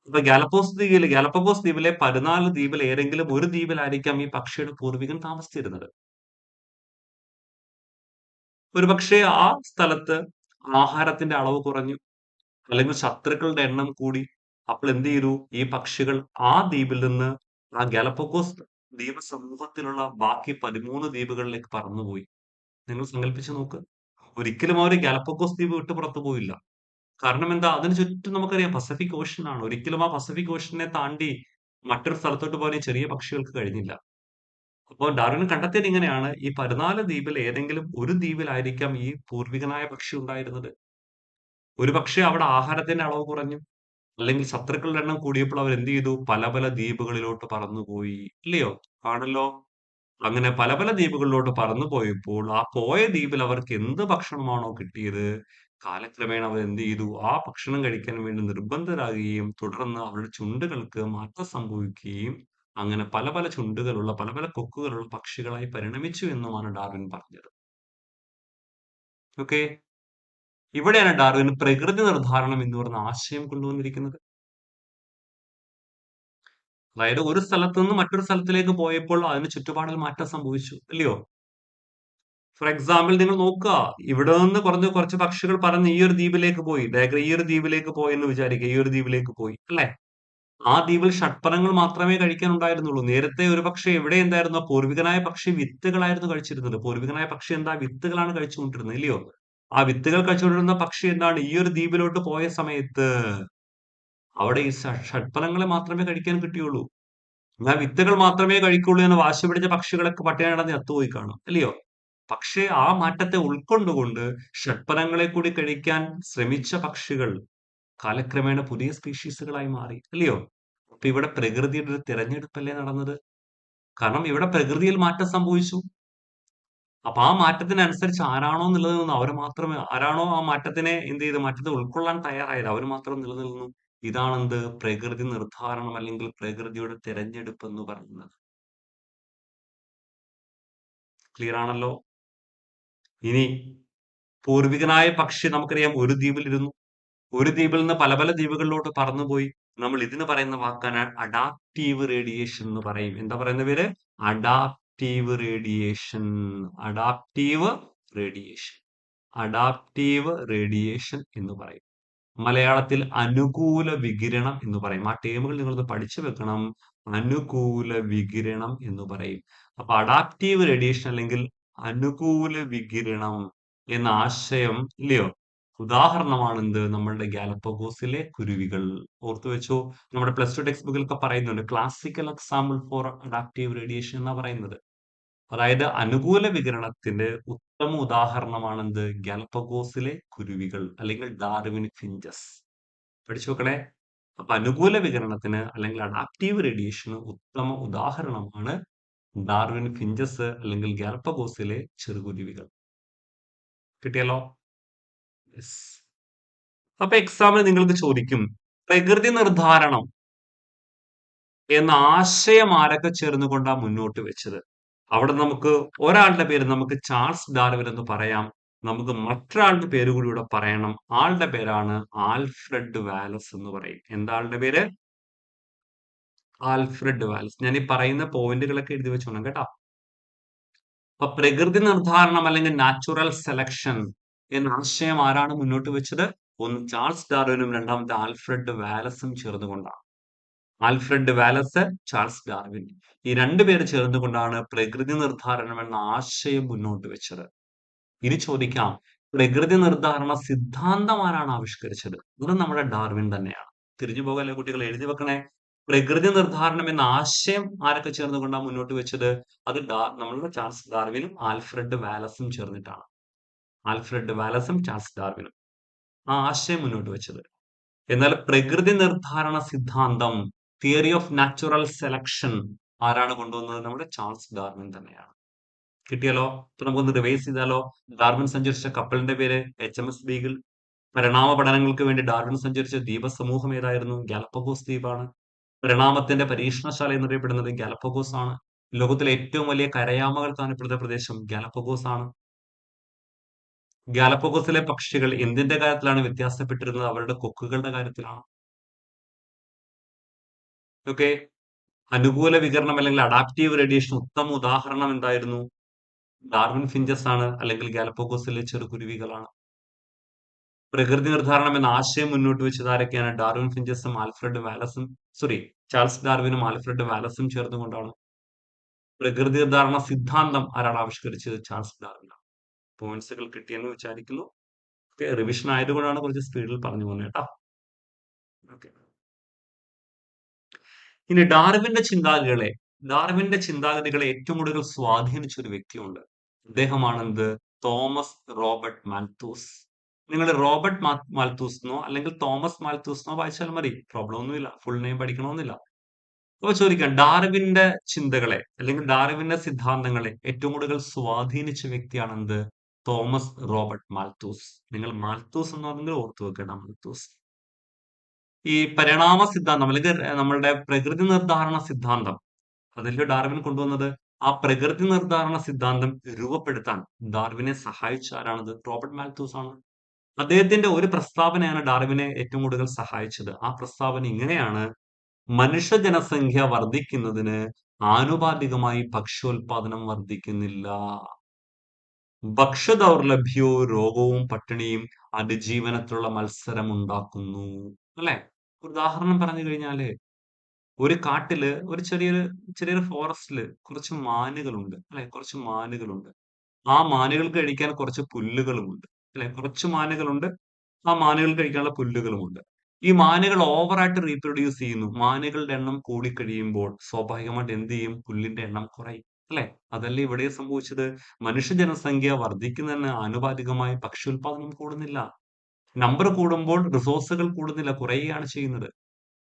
അപ്പൊ ഗാലപ്പഗോസ് ദ്വീപിലെ 14 ദ്വീപിൽ ഏതെങ്കിലും ഒരു ദ്വീപിലായിരിക്കാം ഈ പക്ഷിയുടെ പൂർവികൻ താമസിച്ചിരുന്നത്. ഒരുപക്ഷെ ആ സ്ഥലത്ത് ആഹാരത്തിന്റെ അളവ് കുറഞ്ഞു. അല്ലെങ്കിൽ ശത്രുക്കളുടെ എണ്ണം കൂടി. അപ്പോൾ എന്ത് ചെയ്തു? ഈ പക്ഷികൾ ആ ദ്വീപിൽ നിന്ന് ആ ഗാലപ്പഗോസ് ദ്വീപ സമൂഹത്തിലുള്ള ബാക്കി 13 ദ്വീപുകളിലേക്ക് പറന്നുപോയി. നിങ്ങൾ സങ്കല്പിച്ച് നോക്ക്. ഒരിക്കലും അവര് ഗാലപ്പഗോസ് ദ്വീപ് വിട്ട് പുറത്തു പോയില്ല. കാരണം എന്താ? അതിന് ചുറ്റും നമുക്കറിയാം പസഫിക് ഓഷ്യൻ ആണ്. ഒരിക്കലും ആ പസഫിക് ഓഷ്യനെ താണ്ടി മറ്റൊരു സ്ഥലത്തോട്ട് പോകാൻ ഈ ചെറിയ പക്ഷികൾക്ക് കഴിഞ്ഞില്ല. അപ്പോൾ ഡാർവിൻ കണ്ടെത്തിയത് ഇങ്ങനെയാണ്. ഈ 14 ദ്വീപിൽ ഏതെങ്കിലും ഒരു ദ്വീപിലായിരിക്കാം ഈ പൂർവികനായ പക്ഷി ഉണ്ടായിരുന്നത്. ഒരുപക്ഷേ അവിടെ ആഹാരത്തിന്റെ അളവ് കുറഞ്ഞു. അല്ലെങ്കിൽ ശത്രുക്കളുടെ എണ്ണം കൂടിയപ്പോൾ അവർ എന്ത് ചെയ്തു? പല പല ദ്വീപുകളിലോട്ട് പറന്നുപോയി. ഇല്ലയോ? ആണല്ലോ. അങ്ങനെ പല പല ദ്വീപുകളിലോട്ട് പറന്നു പോയപ്പോൾ ആ പോയ ദ്വീപിൽ അവർക്ക് എന്ത് ഭക്ഷണമാണോ കിട്ടിയത്, കാലക്രമേണ അവർ എന്ത് ചെയ്തു? ആ ഭക്ഷണം കഴിക്കാൻ വേണ്ടി നിർബന്ധരാകുകയും തുടർന്ന് അവരുടെ ചുണ്ടുകൾക്ക് മാറ്റം സംഭവിക്കുകയും അങ്ങനെ പല പല ചുണ്ടുകളുള്ള പല പല കൊക്കുകളുള്ള പക്ഷികളായി പരിണമിച്ചു എന്നുമാണ് ഡാർവിൻ പറഞ്ഞത്. ഓക്കെ. ഇവിടെയാണ് ഡാർവിൻ പ്രകൃതി നിർദ്ധാരണം എന്ന് പറഞ്ഞ ആശയം കൊണ്ടുവന്നിരിക്കുന്നത്. അതായത് ഒരു സ്ഥലത്ത് നിന്ന് മറ്റൊരു സ്ഥലത്തിലേക്ക് പോയപ്പോൾ അതിന് ചുറ്റുപാടിൽ മാറ്റം സംഭവിച്ചു. അല്ലയോ? ഫോർ എക്സാമ്പിൾ നിങ്ങൾ നോക്കുക. ഇവിടെ നിന്ന് കുറച്ച് പക്ഷികൾ പറന്ന് ഈ ഒരു ദ്വീപിലേക്ക് പോയി. ഈ ഒരു ദ്വീപിലേക്ക് പോയി എന്ന് വിചാരിക്കുക. ഈ ഒരു ദ്വീപിലേക്ക് പോയി. അല്ലേ? ആ ദ്വീപിൽ ഷഡ്പദങ്ങൾ മാത്രമേ കഴിക്കാൻ ഉണ്ടായിരുന്നുള്ളൂ. നേരത്തെ ഒരുപക്ഷെ എവിടെ എന്തായിരുന്നു? പൂർവികനായ പക്ഷി വിത്തുകളായിരുന്നു കഴിച്ചിരുന്നത്. പൂർവികനായ പക്ഷി എന്താ? വിത്തുകളാണ് കഴിച്ചുകൊണ്ടിരുന്നത്. ഇല്ലയോ? ആ വിത്തുകൾ കഴിച്ചുകൊണ്ടിരുന്ന പക്ഷി എന്താണ്? ഈ ഒരു ദ്വീപിലോട്ട് പോയ സമയത്ത് അവിടെ ഈ ഷഡ്പദങ്ങളെ മാത്രമേ കഴിക്കാൻ കിട്ടിയുള്ളൂ. ഞാൻ വിത്തുകൾ മാത്രമേ കഴിക്കുള്ളൂ എന്ന് വാശി പിടിച്ച പക്ഷികളൊക്കെ പട്ടിണി കിടന്ന് ചത്തുപോയി കാണും. അല്ലയോ? പക്ഷേ ആ മാറ്റത്തെ ഉൾക്കൊണ്ടുകൊണ്ട് ഷഡ്പദങ്ങളെ കൂടി കഴിക്കാൻ ശ്രമിച്ച പക്ഷികൾ കാലക്രമേണ പുതിയ സ്പീഷീസുകളായി മാറി. അല്ലയോ? അപ്പൊ ഇവിടെ പ്രകൃതിയുടെ ഒരു തിരഞ്ഞെടുപ്പല്ലേ നടന്നത്? കാരണം ഇവിടെ പ്രകൃതിയിൽ മാറ്റം സംഭവിച്ചു. അപ്പൊ ആ മാറ്റത്തിനനുസരിച്ച് ആരാണോ നിലനിന്നത് അവര് മാത്രമേ ആരാണോ ആ മാറ്റത്തിനെ എന്ത് ചെയ്തു? മാറ്റത്തെ ഉൾക്കൊള്ളാൻ തയ്യാറായത് അവര് മാത്രം നിലനിന്നു. ഇതാണെന്ത് പ്രകൃതി നിർദ്ധാരണം അല്ലെങ്കിൽ പ്രകൃതിയുടെ തിരഞ്ഞെടുപ്പ് എന്ന് പറയുന്നത്. ക്ലിയർ ആണല്ലോ? ഇനി പൂർവികനായ പക്ഷി നമുക്കറിയാം ഒരു ദ്വീപിലിരുന്നു. ഒരു ദ്വീപിൽ നിന്ന് പല പല ദ്വീപുകളിലോട്ട് പറന്നുപോയി. നമ്മൾ ഇതിന് പറയുന്ന വാക്കാണ് അഡാപ്റ്റീവ് റേഡിയേഷൻ എന്ന് പറയും. എന്താ പറയുന്ന പേര്? Adaptive radiation. Adaptive radiation. Adaptive radiation എന്ന് പറയും. മലയാളത്തിൽ അനുകൂല വികിരണം എന്ന് പറയും. ആ ടേമുകൾ നിങ്ങളത് പഠിച്ചു വെക്കണം. അനുകൂല വികിരണം എന്ന് പറയും. അപ്പൊ അഡാപ്റ്റീവ് റേഡിയേഷൻ അല്ലെങ്കിൽ അനുകൂല വികിരണം എന്ന ആശയം ഇല്ലയോ? ഉദാഹരണമാണ് എന്ത്? നമ്മളുടെ ഗാലപ്പഗോസിലെ കുരുവികൾ. ഓർത്തു വെച്ചോ, നമ്മുടെ പ്ലസ് ടു ടെക്സ്റ്റ് ബുക്കിലൊക്കെ പറയുന്നുണ്ട് classical example for adaptive radiation എന്നാ പറയുന്നത്. അതായത് അനുകൂല വികിരണത്തിന്റെ ഉത്തമ ഉദാഹരണമാണ് എന്ത്? ഗാലപ്പഗോസിലെ കുരുവികൾ അല്ലെങ്കിൽ ഡാർവിൻ ഫിഞ്ചസ്. പഠിച്ചു വെക്കണേ. അപ്പൊ അനുകൂല വികിരണത്തിന് അല്ലെങ്കിൽ അഡാപ്റ്റീവ് റേഡിയേഷന് ഉത്തമ ഉദാഹരണമാണ് ഡാർവിൻ ഫിഞ്ചസ് അല്ലെങ്കിൽ ഗാലപ്പഗോസിലെ ചെറുകുരുവികൾ. കിട്ടിയല്ലോ? യെസ്. അപ്പൊ എക്സാമിന് നിങ്ങൾക്ക് ചോദിക്കും പ്രകൃതി നിർദ്ധാരണം എന്ന ആശയം ആരൊക്കെ ചേർന്നുകൊണ്ടാ മുന്നോട്ട് വെച്ചത്? അവിടെ നമുക്ക് ഒരാളുടെ പേര് നമുക്ക് ചാൾസ് ഡാർവിൻ എന്ന് പറയാം. നമുക്ക് മറ്റൊരാളുടെ പേര് കൂടി ഇവിടെ പറയണം. ആളുടെ പേരാണ് ആൽഫ്രഡ് വാലസ് എന്ന് പറയും. എന്താ ആളുടെ പേര്? Alfred Wallace. ഞാൻ ഈ പറയുന്ന പോയിന്റുകളൊക്കെ എഴുതി വെച്ചോണം കേട്ടോ. അപ്പൊ പ്രകൃതി നിർദ്ധാരണം അല്ലെങ്കിൽ നാച്ചുറൽ സെലക്ഷൻ എന്ന ആശയം ആരാണ് മുന്നോട്ട് വെച്ചത്? ഒന്ന് ചാൾസ് ഡാർവിനും രണ്ടാമത്തെ ആൽഫ്രഡ് വാലസും ചേർന്നുകൊണ്ടാണ്. ആൽഫ്രഡ് വാലസ്, ചാൾസ് ഡാർവിൻ ഈ രണ്ടുപേര് ചേർന്നുകൊണ്ടാണ് പ്രകൃതി നിർദ്ധാരണം എന്ന ആശയം മുന്നോട്ട് വെച്ചത്. ഇനി ചോദിക്കാം പ്രകൃതി നിർദ്ധാരണ സിദ്ധാന്തം ആരാണ് ആവിഷ്കരിച്ചത്? ഇത് നമ്മുടെ ഡാർവിൻ തന്നെയാണ്. തിരിഞ്ഞു പോകല്ലേ കുട്ടികൾ, എഴുതി വെക്കണേ. പ്രകൃതി നിർദ്ധാരണം എന്ന ആശയം ആരൊക്കെ ചേർന്നുകൊണ്ടാണ് മുന്നോട്ട് വെച്ചത്? അത് നമ്മളുടെ ചാൾസ് ഡാർവിനും ആൽഫ്രഡ് വാലസും ചേർന്നിട്ടാണ്. ആൽഫ്രഡ് വാലസും ചാൾസ് ഡാർവിനും ആ ആശയം മുന്നോട്ട് വെച്ചത്. എന്നാൽ പ്രകൃതി നിർദ്ധാരണ സിദ്ധാന്തം തിയറി ഓഫ് നാച്ചുറൽ സെലക്ഷൻ ആരാണ് കൊണ്ടുവന്നത്? നമ്മുടെ ചാൾസ് ഡാർവിൻ തന്നെയാണ്. കിട്ടിയല്ലോ? അപ്പൊ നമുക്കൊന്ന് റിവൈസ് ചെയ്താലോ? ഡാർവിൻ സഞ്ചരിച്ച കപ്പലിന്റെ പേര് HMS ബീഗിൾ. പരിണാമ പഠനങ്ങൾക്ക് വേണ്ടി ഡാർവിൻ സഞ്ചരിച്ച ദ്വീപസമൂഹം ഏതായിരുന്നു? ഗാലപ്പഗോസ് ദ്വീപാണ്. പരിണാമത്തിന്റെ പരീക്ഷണശാല എന്നറിയപ്പെടുന്നത് ഗാലപ്പഗോസ് ആണ്. ലോകത്തിലെ ഏറ്റവും വലിയ കരയാമകൾ കാണപ്പെടുന്ന പ്രദേശം ഗാലപ്പഗോസ് ആണ്. ഗാലപ്പഗോസിലെ പക്ഷികൾ എന്തിന്റെ കാര്യത്തിലാണ് വ്യത്യാസപ്പെട്ടിരുന്നത്? അവരുടെ കൊക്കുകളുടെ കാര്യത്തിലാണ്. ഓക്കെ. അനുകൂല വികിരണം അല്ലെങ്കിൽ അഡാപ്റ്റീവ് റേഡിയേഷൻ ഉത്തമ ഉദാഹരണം എന്തായിരുന്നു? ഡാർവിൻ ഫിഞ്ചസ് ആണ് അല്ലെങ്കിൽ ഗാലപ്പഗോസിലെ ചെറുകുരുവികളാണ്. പ്രകൃതി നിർദ്ധാരണം എന്ന ആശയം മുന്നോട്ട് വെച്ചത് ആരൊക്കെയാണ്? ഡാർവിൻ ഫിഞ്ചസും ആൽഫ്രഡ് വാലസും ചാൾസ് ഡാർവിനും ആൽഫ്രഡ് വാലസും ചേർന്നുകൊണ്ടാണ്. പ്രകൃതി നിർദ്ധാരണ സിദ്ധാന്തം ആരാണ് ആവിഷ്കരിച്ചത്? Charles Darwin. പോയിന്റ്സുകൾ കിട്ടിയെന്ന് വിചാരിക്കുന്നു. റിവിഷൻ ആയതുകൊണ്ടാണ് കുറച്ച് സ്പീഡിൽ പറഞ്ഞു പോകുന്നത് കേട്ടോ. ഓക്കെ. ഇനി ഡാർവിന്റെ ചിന്താഗതികളെ ഏറ്റവും കൂടുതൽ സ്വാധീനിച്ച ഒരു വ്യക്തിയുണ്ട്. അദ്ദേഹമാണെന്ത്? Thomas Robert Malthus. നിങ്ങൾ റോബർട്ട് മാൽത്തൂസ് എന്നോ അല്ലെങ്കിൽ തോമസ് മാൽത്തൂസ് എന്നോ വായിച്ചാൽ മതി. പ്രോബ്ലം ഒന്നുമില്ല. ഫുൾ നെയിം പഠിക്കണമെന്നില്ല. അപ്പൊ ചോദിക്കാം ഡാർവിന്റെ ചിന്തകളെ അല്ലെങ്കിൽ ഡാർവിന്റെ സിദ്ധാന്തങ്ങളെ ഏറ്റവും കൂടുതൽ സ്വാധീനിച്ച വ്യക്തിയാണെന്ത്? Thomas Robert Malthus. നിങ്ങൾ മാൽത്തൂസ് എന്ന് പറഞ്ഞാൽ ഓർത്തു വെക്കണം. മാൽത്തൂസ് ഈ പരിണാമ സിദ്ധാന്തം അല്ലെങ്കിൽ നമ്മളുടെ പ്രകൃതി നിർദ്ധാരണ സിദ്ധാന്തം അതല്ലേ ഡാർവിൻ കൊണ്ടുവന്നത്. ആ പ്രകൃതി നിർദ്ധാരണ സിദ്ധാന്തം രൂപപ്പെടുത്താൻ ഡാർവിനെ സഹായിച്ച ആരാണത്? റോബർട്ട് മാൽത്തൂസ് ആണ്. അദ്ദേഹത്തിന്റെ ഒരു പ്രസ്താവനയാണ് ഡാർവിനെ ഏറ്റവും കൂടുതൽ സഹായിച്ചത്. ആ പ്രസ്താവന ഇങ്ങനെയാണ്: മനുഷ്യ ജനസംഖ്യ വർദ്ധിക്കുന്നതിന് ആനുപാതികമായി ഭക്ഷ്യോൽപാദനം വർദ്ധിക്കുന്നില്ല. ഭക്ഷ്യദൗർലഭ്യവും രോഗവും പട്ടിണിയും അതിജീവനത്തിലുള്ള മത്സരം ഉണ്ടാക്കുന്നു. അല്ലെ? ഉദാഹരണം പറഞ്ഞു കഴിഞ്ഞാല് ഒരു കാട്ടില് ഒരു ചെറിയൊരു ഫോറസ്റ്റില് കുറച്ച് മാനുകളുണ്ട് അല്ലെ? കുറച്ച് മാനുകളുണ്ട്. ആ മാനുകൾക്ക് കഴിക്കാൻ കുറച്ച് പുല്ലുകളുമുണ്ട് അല്ലെ? കുറച്ച് മാനുകളുണ്ട്. ആ മാനുകൾ കഴിക്കാനുള്ള പുല്ലുകളുമുണ്ട്. ഈ മാനുകൾ ഓവറായിട്ട് റീപ്രൊഡ്യൂസ് ചെയ്യുന്നു. മാനുകളുടെ എണ്ണം കൂടിക്കഴിയുമ്പോൾ സ്വാഭാവികമായിട്ട് എന്ത് ചെയ്യും? പുല്ലിന്റെ എണ്ണം കുറയും അല്ലെ? അതല്ലേ ഇവിടെ സംഭവിച്ചത്. മനുഷ്യ ജനസംഖ്യ വർദ്ധിക്കുന്നതിന് ആനുപാതികമായി ഭക്ഷ്യോൽപാദനം കൂടുന്നില്ല. നമ്പർ കൂടുമ്പോൾ റിസോഴ്സുകൾ കൂടുന്നില്ല, കുറയുകയാണ് ചെയ്യുന്നത്.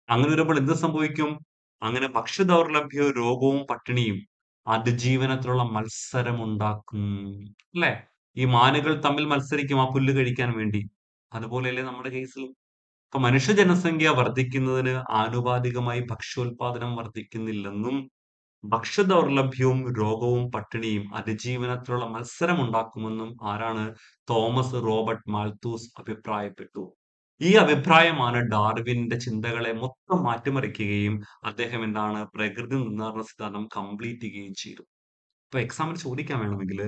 അങ്ങനെ വരുമ്പോൾ എന്ത് സംഭവിക്കും? അങ്ങനെ ഭക്ഷ്യദൗർലഭ്യവും രോഗവും പട്ടിണിയും അതിജീവനത്തിലുള്ള മത്സരം ഉണ്ടാക്കും അല്ലെ? ഈ മാനുകൾ തമ്മിൽ മത്സരിക്കും ആ പുല്ല് കഴിക്കാൻ വേണ്ടി. അതുപോലെയല്ലേ നമ്മുടെ കേസിൽ. അപ്പൊ മനുഷ്യ ജനസംഖ്യ വർദ്ധിക്കുന്നതിന് ആനുപാതികമായി ഭക്ഷ്യോൽപാദനം വർദ്ധിക്കുന്നില്ലെന്നും ഭക്ഷ്യദൗർലഭ്യവും രോഗവും പട്ടിണിയും അതിജീവനത്തിലുള്ള മത്സരം ഉണ്ടാക്കുമെന്നും ആരാണ്? തോമസ് റോബർട്ട് മാൽത്തൂസ് അഭിപ്രായപ്പെട്ടു. ഈ അഭിപ്രായമാണ് ഡാർവിന്റെ ചിന്തകളെ മൊത്തം മാറ്റിമറിക്കുകയും അദ്ദേഹം എന്താണ് പ്രകൃതി നിർദ്ധാരണ സിദ്ധാന്തം കംപ്ലീറ്റ് ചെയ്യുകയും ചെയ്തു. ഇപ്പൊ എക്സാമിന് ചോദിക്കാൻ വേണമെങ്കിൽ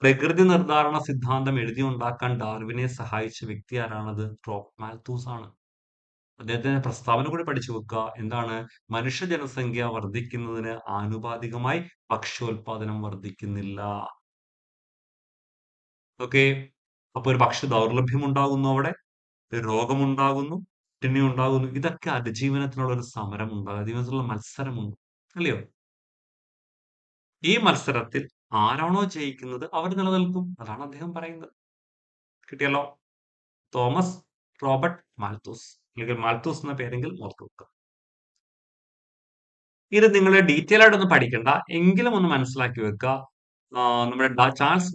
പ്രകൃതി നിർദ്ധാരണ സിദ്ധാന്തം എഴുതിയുണ്ടാക്കാൻ ഡാർവിനെ സഹായിച്ച വ്യക്തി ആരാണത്? റോബർട്ട് മാൽത്തൂസ് ആണ്. അദ്ദേഹത്തിന്റെ പ്രസ്താവന കൂടി പഠിച്ചു വെക്കുക. എന്താണ്? മനുഷ്യ ജനസംഖ്യ വർദ്ധിക്കുന്നതിന് ആനുപാതികമായി ഭക്ഷ്യോൽപാദനം വർദ്ധിക്കുന്നില്ല. ഓക്കെ. അപ്പൊ ഒരു ഭക്ഷ്യ ദൗർലഭ്യം ഉണ്ടാകുന്നു, അവിടെ രോഗമുണ്ടാകുന്നു, പട്ടിണി ഉണ്ടാകുന്നു. ഇതൊക്കെ അതിജീവനത്തിനുള്ള ഒരു സമരം ഉണ്ടാകും, അതിജീവനത്തിലുള്ള മത്സരമുണ്ട്, അല്ലയോ? ഈ മത്സരത്തിൽ ആരാണോ ജയിക്കുന്നത് അവർ നിലനിൽക്കും. അതാണ് അദ്ദേഹം പറയുന്നത്. കിട്ടിയല്ലോ? തോമസ് റോബർട്ട് മാൽത്തൂസ്, അല്ലെങ്കിൽ മാൽത്തൂസ് എന്ന പേരെങ്കിൽ ഓർത്തു വെക്കുക. ഇത് നിങ്ങൾ ഡീറ്റെയിൽ ആയിട്ടൊന്നും പഠിക്കണ്ട, എങ്കിലും ഒന്ന് മനസ്സിലാക്കി വെക്കുക. നമ്മുടെ ചാൾസ്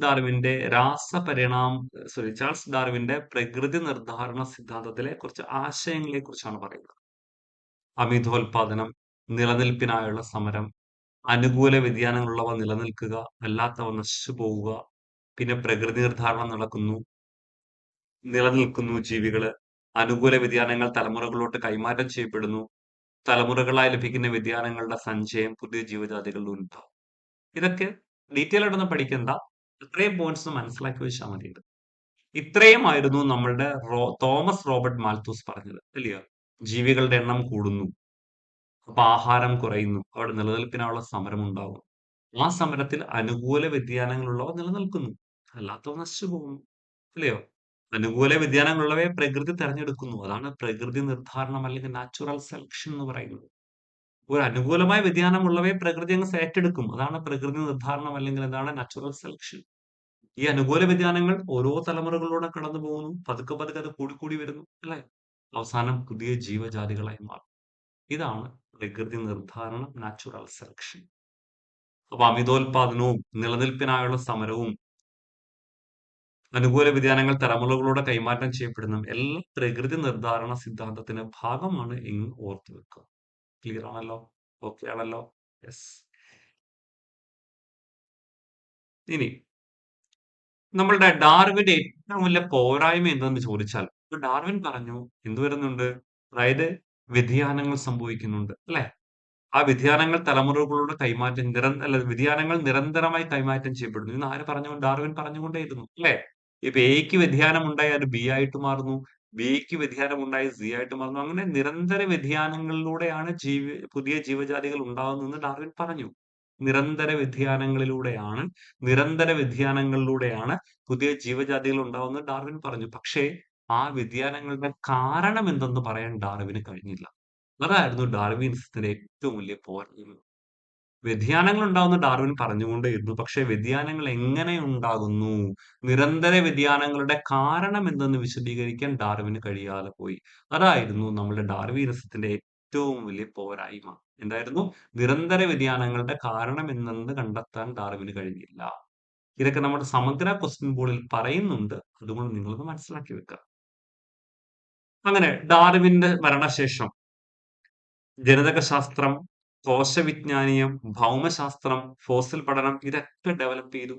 ഡാർവിന്റെ പ്രകൃതി നിർദ്ധാരണ സിദ്ധാന്തത്തിലെ കുറച്ച് ആശയങ്ങളെ കുറിച്ചാണ് പറയുന്നത്. അമിതോൽപാദനം, നിലനിൽപ്പിനായുള്ള സമരം, അനുകൂല വ്യതിയാനങ്ങളുള്ളവ നിലനിൽക്കുക, അല്ലാത്തവ നശിച്ചു പോവുക, പിന്നെ പ്രകൃതി നിർദ്ധാരണം നിലനിൽക്കുന്നു ജീവികള്, അനുകൂല വ്യതിയാനങ്ങൾ തലമുറകളിലോട്ട് കൈമാറ്റം ചെയ്യപ്പെടുന്നു, തലമുറകളായി ലഭിക്കുന്ന വ്യതിയാനങ്ങളുടെ സഞ്ചയം, പുതിയ ജീവജാതികളുടെ ഉത്ഭവം. ഇതൊക്കെ ഡീറ്റെയിൽ ആയിട്ടൊന്നും പഠിക്കണ്ട, ഇത്രയും പോയിന്റ്സ് മനസ്സിലാക്കി വെച്ചാൽ മതി. ഇത്രയുമായിരുന്നു നമ്മളുടെ തോമസ് റോബർട്ട് മാൽത്തൂസ് പറഞ്ഞത്, അല്ലയോ? ജീവികളുടെ എണ്ണം കൂടുന്നു, അപ്പൊ ആഹാരം കുറയുന്നു, അവിടെ നിലനിൽപ്പിനുള്ള സമരം ഉണ്ടാകും. ആ സമരത്തിൽ അനുകൂല വ്യതിയാനങ്ങളുള്ളവ നിലനിൽക്കുന്നു, അല്ലാത്തവ നശിച്ചു പോകുന്നു, അല്ലയോ? അനുകൂല വ്യതിയാനങ്ങളുള്ളവയെ പ്രകൃതി തെരഞ്ഞെടുക്കുന്നു. അതാണ് പ്രകൃതി നിർദ്ധാരണം അല്ലെങ്കിൽ നാച്ചുറൽ സെലക്ഷൻ എന്ന് പറയുന്നത്. ഒരു അനുകൂലമായ വ്യതിയാനമുള്ളവയെ പ്രകൃതി അങ്ങ് ഏറ്റെടുക്കും. അതാണ് പ്രകൃതി നിർദ്ധാരണം, അല്ലെങ്കിൽ എന്താണ് നാച്ചുറൽ സെലക്ഷൻ. ഈ അനുകൂല വ്യതിയാനങ്ങൾ ഓരോ തലമുറകളിലൂടെ കടന്നു പോകുന്നു, പതുക്കെ പതുക്കെ അത് കൂടിക്കൂടി വരുന്നു, അല്ലെ? അവസാനം പുതിയ ജീവജാതികളായി മാറും. ഇതാണ് പ്രകൃതി നിർദ്ധാരണം, നാച്ചുറൽ സെലക്ഷൻ. അപ്പൊ അമിതോൽപാദനവും നിലനിൽപ്പിനായുള്ള സമരവും അനുകൂല വ്യതിയാനങ്ങൾ തലമുറകളോടെ കൈമാറ്റം ചെയ്യപ്പെടുന്ന എല്ലാ പ്രകൃതി നിർദ്ധാരണ സിദ്ധാന്തത്തിന്റെ ഭാഗമാണ് എന്ന് ഓർത്തു വെക്കുക. ക്ലിയർ ആണല്ലോ? ഓക്കെ ആണല്ലോ? യെസ്. ഇനി നമ്മളുടെ ഡാർവിന്റെ ഏറ്റവും വലിയ പോരായ്മ എന്തെന്ന് ചോദിച്ചാൽ, ഡാർവിൻ പറഞ്ഞു എന്ത് വരുന്നുണ്ട്? അതായത് വ്യതിയാനങ്ങൾ സംഭവിക്കുന്നുണ്ട്, അല്ലെ? ആ വ്യതിയാനങ്ങൾ തലമുറകളോട് കൈമാറ്റം വ്യതിയാനങ്ങൾ നിരന്തരമായി കൈമാറ്റം ചെയ്യപ്പെടുന്നു. ഇന്ന് ആര് പറഞ്ഞു? ഡാർവിൻ പറഞ്ഞുകൊണ്ടേയിരുന്നു, അല്ലെ? ഇപ്പൊ എക്ക് വ്യതിയാനം ഉണ്ടായി അത് ബി ആയിട്ട് മാറുന്നു, ബിക്ക് വ്യതിയാനം ഉണ്ടായി സി ആയിട്ട് മാറുന്നു. അങ്ങനെ നിരന്തര വ്യതിയാനങ്ങളിലൂടെയാണ് പുതിയ ജീവജാതികൾ ഉണ്ടാകുന്നതെന്ന് ഡാർവിൻ പറഞ്ഞു. നിരന്തര വ്യതിയാനങ്ങളിലൂടെയാണ് പുതിയ ജീവജാതികൾ ഉണ്ടാവുന്നത് ഡാർവിൻ പറഞ്ഞു. പക്ഷേ ആ വ്യതിയാനങ്ങളുടെ കാരണം എന്തെന്ന് പറയാൻ ഡാർവിന് കഴിഞ്ഞില്ല. അതായിരുന്നു ഡാർവിനിസത്തിന്റെ ഏറ്റവും വലിയ പോരായ്മ. വ്യതിയാനങ്ങൾ ഉണ്ടാവുന്ന ഡാർവിൻ പറഞ്ഞുകൊണ്ടേയിരുന്നു, പക്ഷെ വ്യതിയാനങ്ങൾ എങ്ങനെ ഉണ്ടാകുന്നു, നിരന്തര വ്യതിയാനങ്ങളുടെ കാരണം എന്തെന്ന് വിശദീകരിക്കാൻ ഡാർവിന് കഴിയാതെ പോയി. അതായിരുന്നു നമ്മുടെ ഡാർവിനിസത്തിന്റെ ഏറ്റവും വലിയ പോരായ്മ. എന്തായിരുന്നു? നിരന്തര വ്യതിയാനങ്ങളുടെ കാരണം എന്തെന്ന് കണ്ടെത്താൻ ഡാർവിന് കഴിഞ്ഞില്ല. ഇതൊക്കെ നമ്മുടെ സമഗ്ര ക്വസ്റ്റ്യൻ ബോർഡിൽ പറയുന്നുണ്ട്, അതുകൊണ്ട് നിങ്ങളത് മനസ്സിലാക്കി വെക്കുക. അങ്ങനെ ഡാർവിന്റെ മരണശേഷം ജനിതകശാസ്ത്രം, കോശവിജ്ഞാനീയം, ഭൗമശാസ്ത്രം, ഫോസിൽ പഠനം ഇതൊക്കെ ഡെവലപ്പ് ചെയ്തു.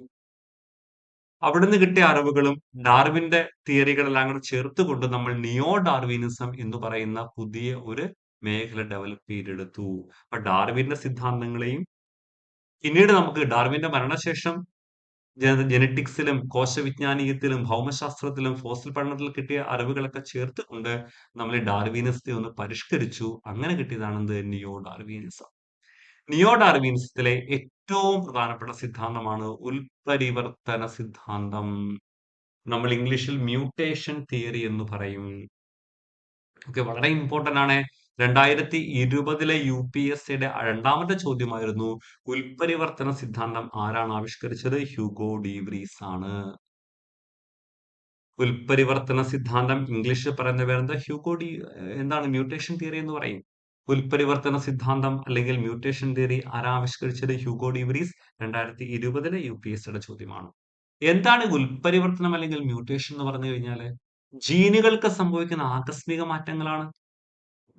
അവിടുന്ന് കിട്ടിയ അറിവുകളും ഡാർവിന്റെ തിയറികളെല്ലാം കൂടെ ചേർത്തുകൊണ്ട് നമ്മൾ നിയോ ഡാർവിനിസം എന്ന് പറയുന്ന പുതിയ ഒരു മേഖല ഡെവലപ്പ് ചെയ്തെടുത്തു. അപ്പൊ ഡാർവിന്റെ സിദ്ധാന്തങ്ങളെയും പിന്നീട് നമുക്ക് ഡാർവിന്റെ മരണശേഷം ജെനറ്റിക്സിലും കോശവിജ്ഞാനീയത്തിലും ഭൗമശാസ്ത്രത്തിലും ഫോസിൽ പഠനത്തിലും കിട്ടിയ അറിവുകളൊക്കെ ചേർത്തുകൊണ്ട് നമ്മൾ ഡാർവിനിസത്തെ ഒന്ന് പരിഷ്കരിച്ചു. അങ്ങനെ കിട്ടിയതാണ് എന്ത്? Neo Darwinism. നിയോ ഡാർവിനിസത്തിലെ ഏറ്റവും പ്രധാനപ്പെട്ട സിദ്ധാന്തമാണ് ഉൽപരിവർത്തന സിദ്ധാന്തം. നമ്മൾ ഇംഗ്ലീഷിൽ മ്യൂട്ടേഷൻ തിയറി എന്ന് പറയും. ഓക്കെ, വളരെ ഇമ്പോർട്ടന്റ് ആണ്. 2020 UPSCയുടെ രണ്ടാമത്തെ ചോദ്യമായിരുന്നു ഉൽപരിവർത്തന സിദ്ധാന്തം ആരാണ് ആവിഷ്കരിച്ചത്? ഹ്യൂഗോ ഡി വ്രീസ് ആണ്. ഉൽപരിവർത്തന സിദ്ധാന്തം ഇംഗ്ലീഷിൽ പറയുന്ന പേരെന്താ? എന്താണ് മ്യൂട്ടേഷൻ തിയറി എന്ന് പറയും. ഉൽപരിവർത്തന സിദ്ധാന്തം അല്ലെങ്കിൽ മ്യൂട്ടേഷൻ തിയറി ആരാ ആവിഷ്കരിച്ചത്? Hugo D Vries. 2020 UPSCയുടെ ചോദ്യമാണ്. എന്താണ് ഉൽപരിവർത്തനം അല്ലെങ്കിൽ മ്യൂട്ടേഷൻ എന്ന് പറഞ്ഞു കഴിഞ്ഞാല്? ജീനുകൾക്ക് സംഭവിക്കുന്ന ആകസ്മിക മാറ്റങ്ങളാണ്.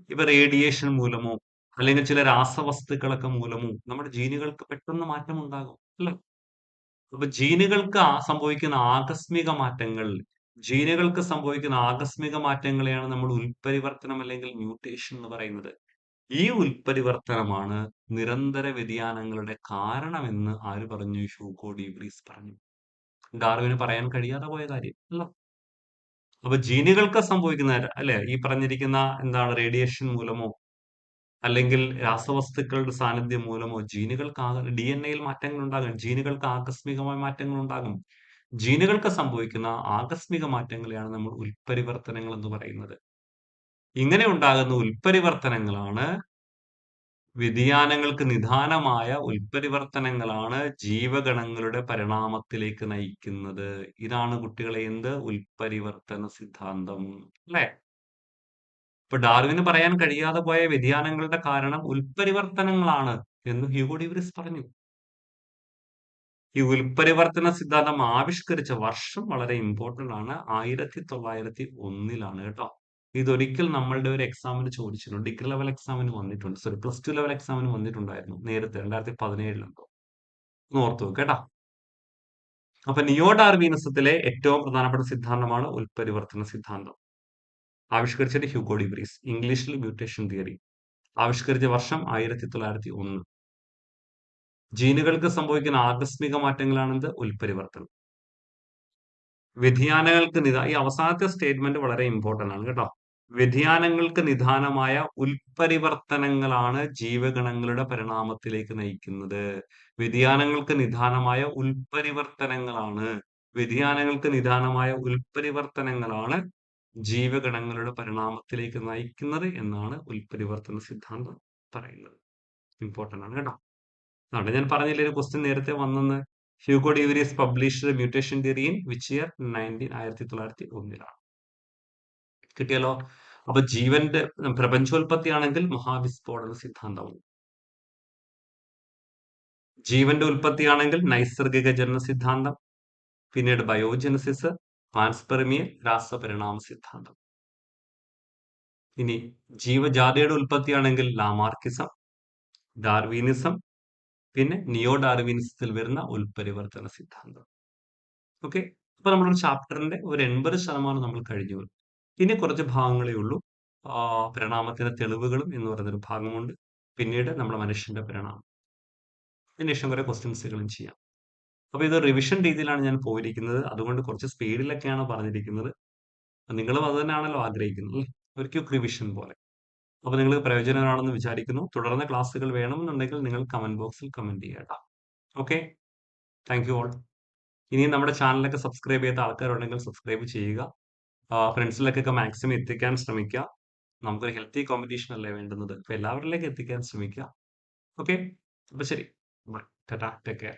ഇപ്പൊ റേഡിയേഷൻ മൂലമോ അല്ലെങ്കിൽ ചില രാസവസ്തുക്കളൊക്കെ മൂലമോ നമ്മുടെ ജീനുകൾക്ക് പെട്ടെന്ന് മാറ്റം ഉണ്ടാകും അല്ലെ? അപ്പൊ സംഭവിക്കുന്ന ആകസ്മിക മാറ്റങ്ങൾ ജീനുകൾക്ക് സംഭവിക്കുന്ന ആകസ്മിക മാറ്റങ്ങളെയാണ് നമ്മൾ ഉൽപരിവർത്തനം അല്ലെങ്കിൽ മ്യൂട്ടേഷൻ എന്ന് പറയുന്നത്. ഈ ഉൽപരിവർത്തനമാണ് നിരന്തര വ്യതിയാനങ്ങളുടെ കാരണമെന്ന് ആര് പറഞ്ഞു? ഹ്യൂഗോ ഡി പറഞ്ഞു. ഡാർവിന് പറയാൻ കഴിയാതെ പോയ കാര്യം അല്ല. അപ്പൊ ജീനുകൾക്ക് സംഭവിക്കുന്ന അല്ലെ ഈ പറഞ്ഞിരിക്കുന്ന എന്താണ് റേഡിയേഷൻ മൂലമോ അല്ലെങ്കിൽ രാസവസ്തുക്കളുടെ സാന്നിധ്യം മൂലമോ ജീനുകൾക്ക് DNA-യിൽ മാറ്റങ്ങൾ ഉണ്ടാകും. ജീനുകൾക്ക് ആകസ്മികമായ മാറ്റങ്ങൾ ഉണ്ടാകും. ജീനുകൾക്ക് സംഭവിക്കുന്ന ആകസ്മിക മാറ്റങ്ങളെയാണ് നമ്മൾ ഉൽപരിവർത്തനങ്ങൾ എന്ന് പറയുന്നത്. ഇങ്ങനെ ഉണ്ടാകുന്ന ഉൽപരിവർത്തനങ്ങളാണ് വ്യതിയാനങ്ങൾക്ക് നിദാനമായ ഉൽപരിവർത്തനങ്ങളാണ് ജീവഗണങ്ങളുടെ പരിണാമത്തിലേക്ക് നയിക്കുന്നത്. ഇതാണ് കുട്ടികളെ എന്ത്? ഉൽപരിവർത്തന സിദ്ധാന്തം. അല്ലെ? ഇപ്പൊ ഡാർവിന് പറയാൻ കഴിയാതെ പോയ വ്യതിയാനങ്ങളുടെ കാരണം ഉൽപരിവർത്തനങ്ങളാണ് എന്ന് ഹ്യൂഗോ ഡി പറഞ്ഞു. ഈ ഉൽപരിവർത്തന സിദ്ധാന്തം ആവിഷ്കരിച്ച വർഷം വളരെ ഇമ്പോർട്ടന്റ് ആണ്. 1901 കേട്ടോ. ഇതൊരിക്കൽ നമ്മളുടെ ഒരു എക്സാമിന് ചോദിച്ചിട്ടുണ്ട്. ഡിഗ്രി ലെവൽ എക്സാമിന് വന്നിട്ടുണ്ട്. സോറി +2 ലെവൽ എക്സാമിന് വന്നിട്ടുണ്ടായിരുന്നു. നേരത്തെ 2017 എന്തോ. ഒന്ന് ഓർത്തു വെക്ക് കേട്ടോ. അപ്പൊ നിയോ ഡാർവിനിസത്തിലെ ഏറ്റവും പ്രധാനപ്പെട്ട സിദ്ധാന്തമാണ് ഉൽപരിവർത്തന സിദ്ധാന്തം. ആവിഷ്കരിച്ചത് ഹ്യൂഗോ ഡി ഇംഗ്ലീഷിൽ മ്യൂട്ടേഷൻ തിയറി. ആവിഷ്കരിച്ച വർഷം 1901. ജീനുകൾക്ക് സംഭവിക്കുന്ന ആകസ്മിക മാറ്റങ്ങളാണെന്ത്? ഉൽപരിവർത്തനം. വ്യതിയാനങ്ങൾക്ക് ഈ അവസാനത്തെ സ്റ്റേറ്റ്മെന്റ് വളരെ ഇമ്പോർട്ടന്റ് ആണ് കേട്ടോ. വ്യതിയാനങ്ങൾക്ക് നിദാനമായ ഉൽപരിവർത്തനങ്ങളാണ് ജീവഗണങ്ങളുടെ പരിണാമത്തിലേക്ക് നയിക്കുന്നത്. വ്യതിയാനങ്ങൾക്ക് നിദാനമായ ഉൽപരിവർത്തനങ്ങളാണ് വ്യതിയാനങ്ങൾക്ക് നിദാനമായ ഉൽപരിവർത്തനങ്ങളാണ് ജീവഗണങ്ങളുടെ പരിണാമത്തിലേക്ക് നയിക്കുന്നത് എന്നാണ് ഉൽപരിവർത്തന സിദ്ധാന്തം പറയുന്നത്. ഇമ്പോർട്ടന്റ് ആണ് കേട്ടോ. അതുകൊണ്ട് ഞാൻ പറഞ്ഞില്ലേ ഒരു ക്വസ്റ്റ്യൻ നേരത്തെ വന്നെന്ന്. Hugo de Vries published mutation theory in which year? 1901. കിട്ടിയല്ലോ. അപ്പൊ ജീവന്റെ പ്രപഞ്ചോൽപത്തി ആണെങ്കിൽ മഹാവിസ്ഫോടന സിദ്ധാന്തവും, ജീവന്റെ ഉൽപ്പത്തിയാണെങ്കിൽ നൈസർഗിക ജനന സിദ്ധാന്തം, പിന്നീട് ബയോജനസിസ്, പാൻസ്പെർമിയ, രാസപരിണാമ സിദ്ധാന്തം. ഇനി ജീവജാതിയുടെ ഉൽപ്പത്തിയാണെങ്കിൽ ലാമാർക്കിസം, ഡാർവിനിസം, പിന്നെ നിയോ ഡാർവിനിസത്തിൽ വരുന്ന ഉൽപരിവർത്തന സിദ്ധാന്തം. ഓക്കെ. അപ്പൊ നമ്മുടെ ചാപ്റ്ററിന്റെ ഒരു 80% നമ്മൾ കഴിഞ്ഞു. ഇനി കുറച്ച് ഭാഗങ്ങളേ ഉള്ളൂ. പരിണാമത്തിന്റെ തെളിവുകളും എന്ന് പറയുന്നൊരു ഭാഗമുണ്ട്. പിന്നീട് നമ്മുടെ മനുഷ്യന്റെ പരിണാമം. അതിനുശേഷം കുറെ ക്വസ്റ്റ്യൻസുകളും ചെയ്യാം. അപ്പൊ ഇത് റിവിഷൻ രീതിയിലാണ് ഞാൻ പോയിരിക്കുന്നത്. അതുകൊണ്ട് കുറച്ച് സ്പീഡിലൊക്കെയാണ് പറഞ്ഞിരിക്കുന്നത്. നിങ്ങളും അത് തന്നെയാണല്ലോ ആഗ്രഹിക്കുന്നത് അല്ലേ? ഒരു ക്വിക്ക് റിവിഷൻ പോലെ. അപ്പൊ നിങ്ങൾക്ക് പ്രയോജനകരമാണെന്ന് വിചാരിക്കുന്നു. തുടർന്ന് ക്ലാസ്സുകൾ വേണമെന്നുണ്ടെങ്കിൽ നിങ്ങൾ കമന്റ് ബോക്സിൽ കമന്റ് ചെയ്യുക കേട്ടോ. ഓക്കെ. Thank you all. ഇനിയും നമ്മുടെ ചാനലൊക്കെ സബ്സ്ക്രൈബ് ചെയ്യാത്ത ആൾക്കാരുണ്ടെങ്കിൽ സബ്സ്ക്രൈബ് ചെയ്യുക. ഫ്രണ്ട്സിലേക്കൊക്കെ മാക്സിമം എത്തിക്കാൻ ശ്രമിക്കുക. നമുക്കൊരു ഹെൽത്തി കോമ്പറ്റീഷൻ അല്ലേ വേണ്ടുന്നത്. അപ്പൊ എല്ലാവരിലേക്ക് എത്തിക്കാൻ ശ്രമിക്കുക. ഓക്കെ. അപ്പൊ ശരി. ബൈ. ടാറ്റാ. Take care.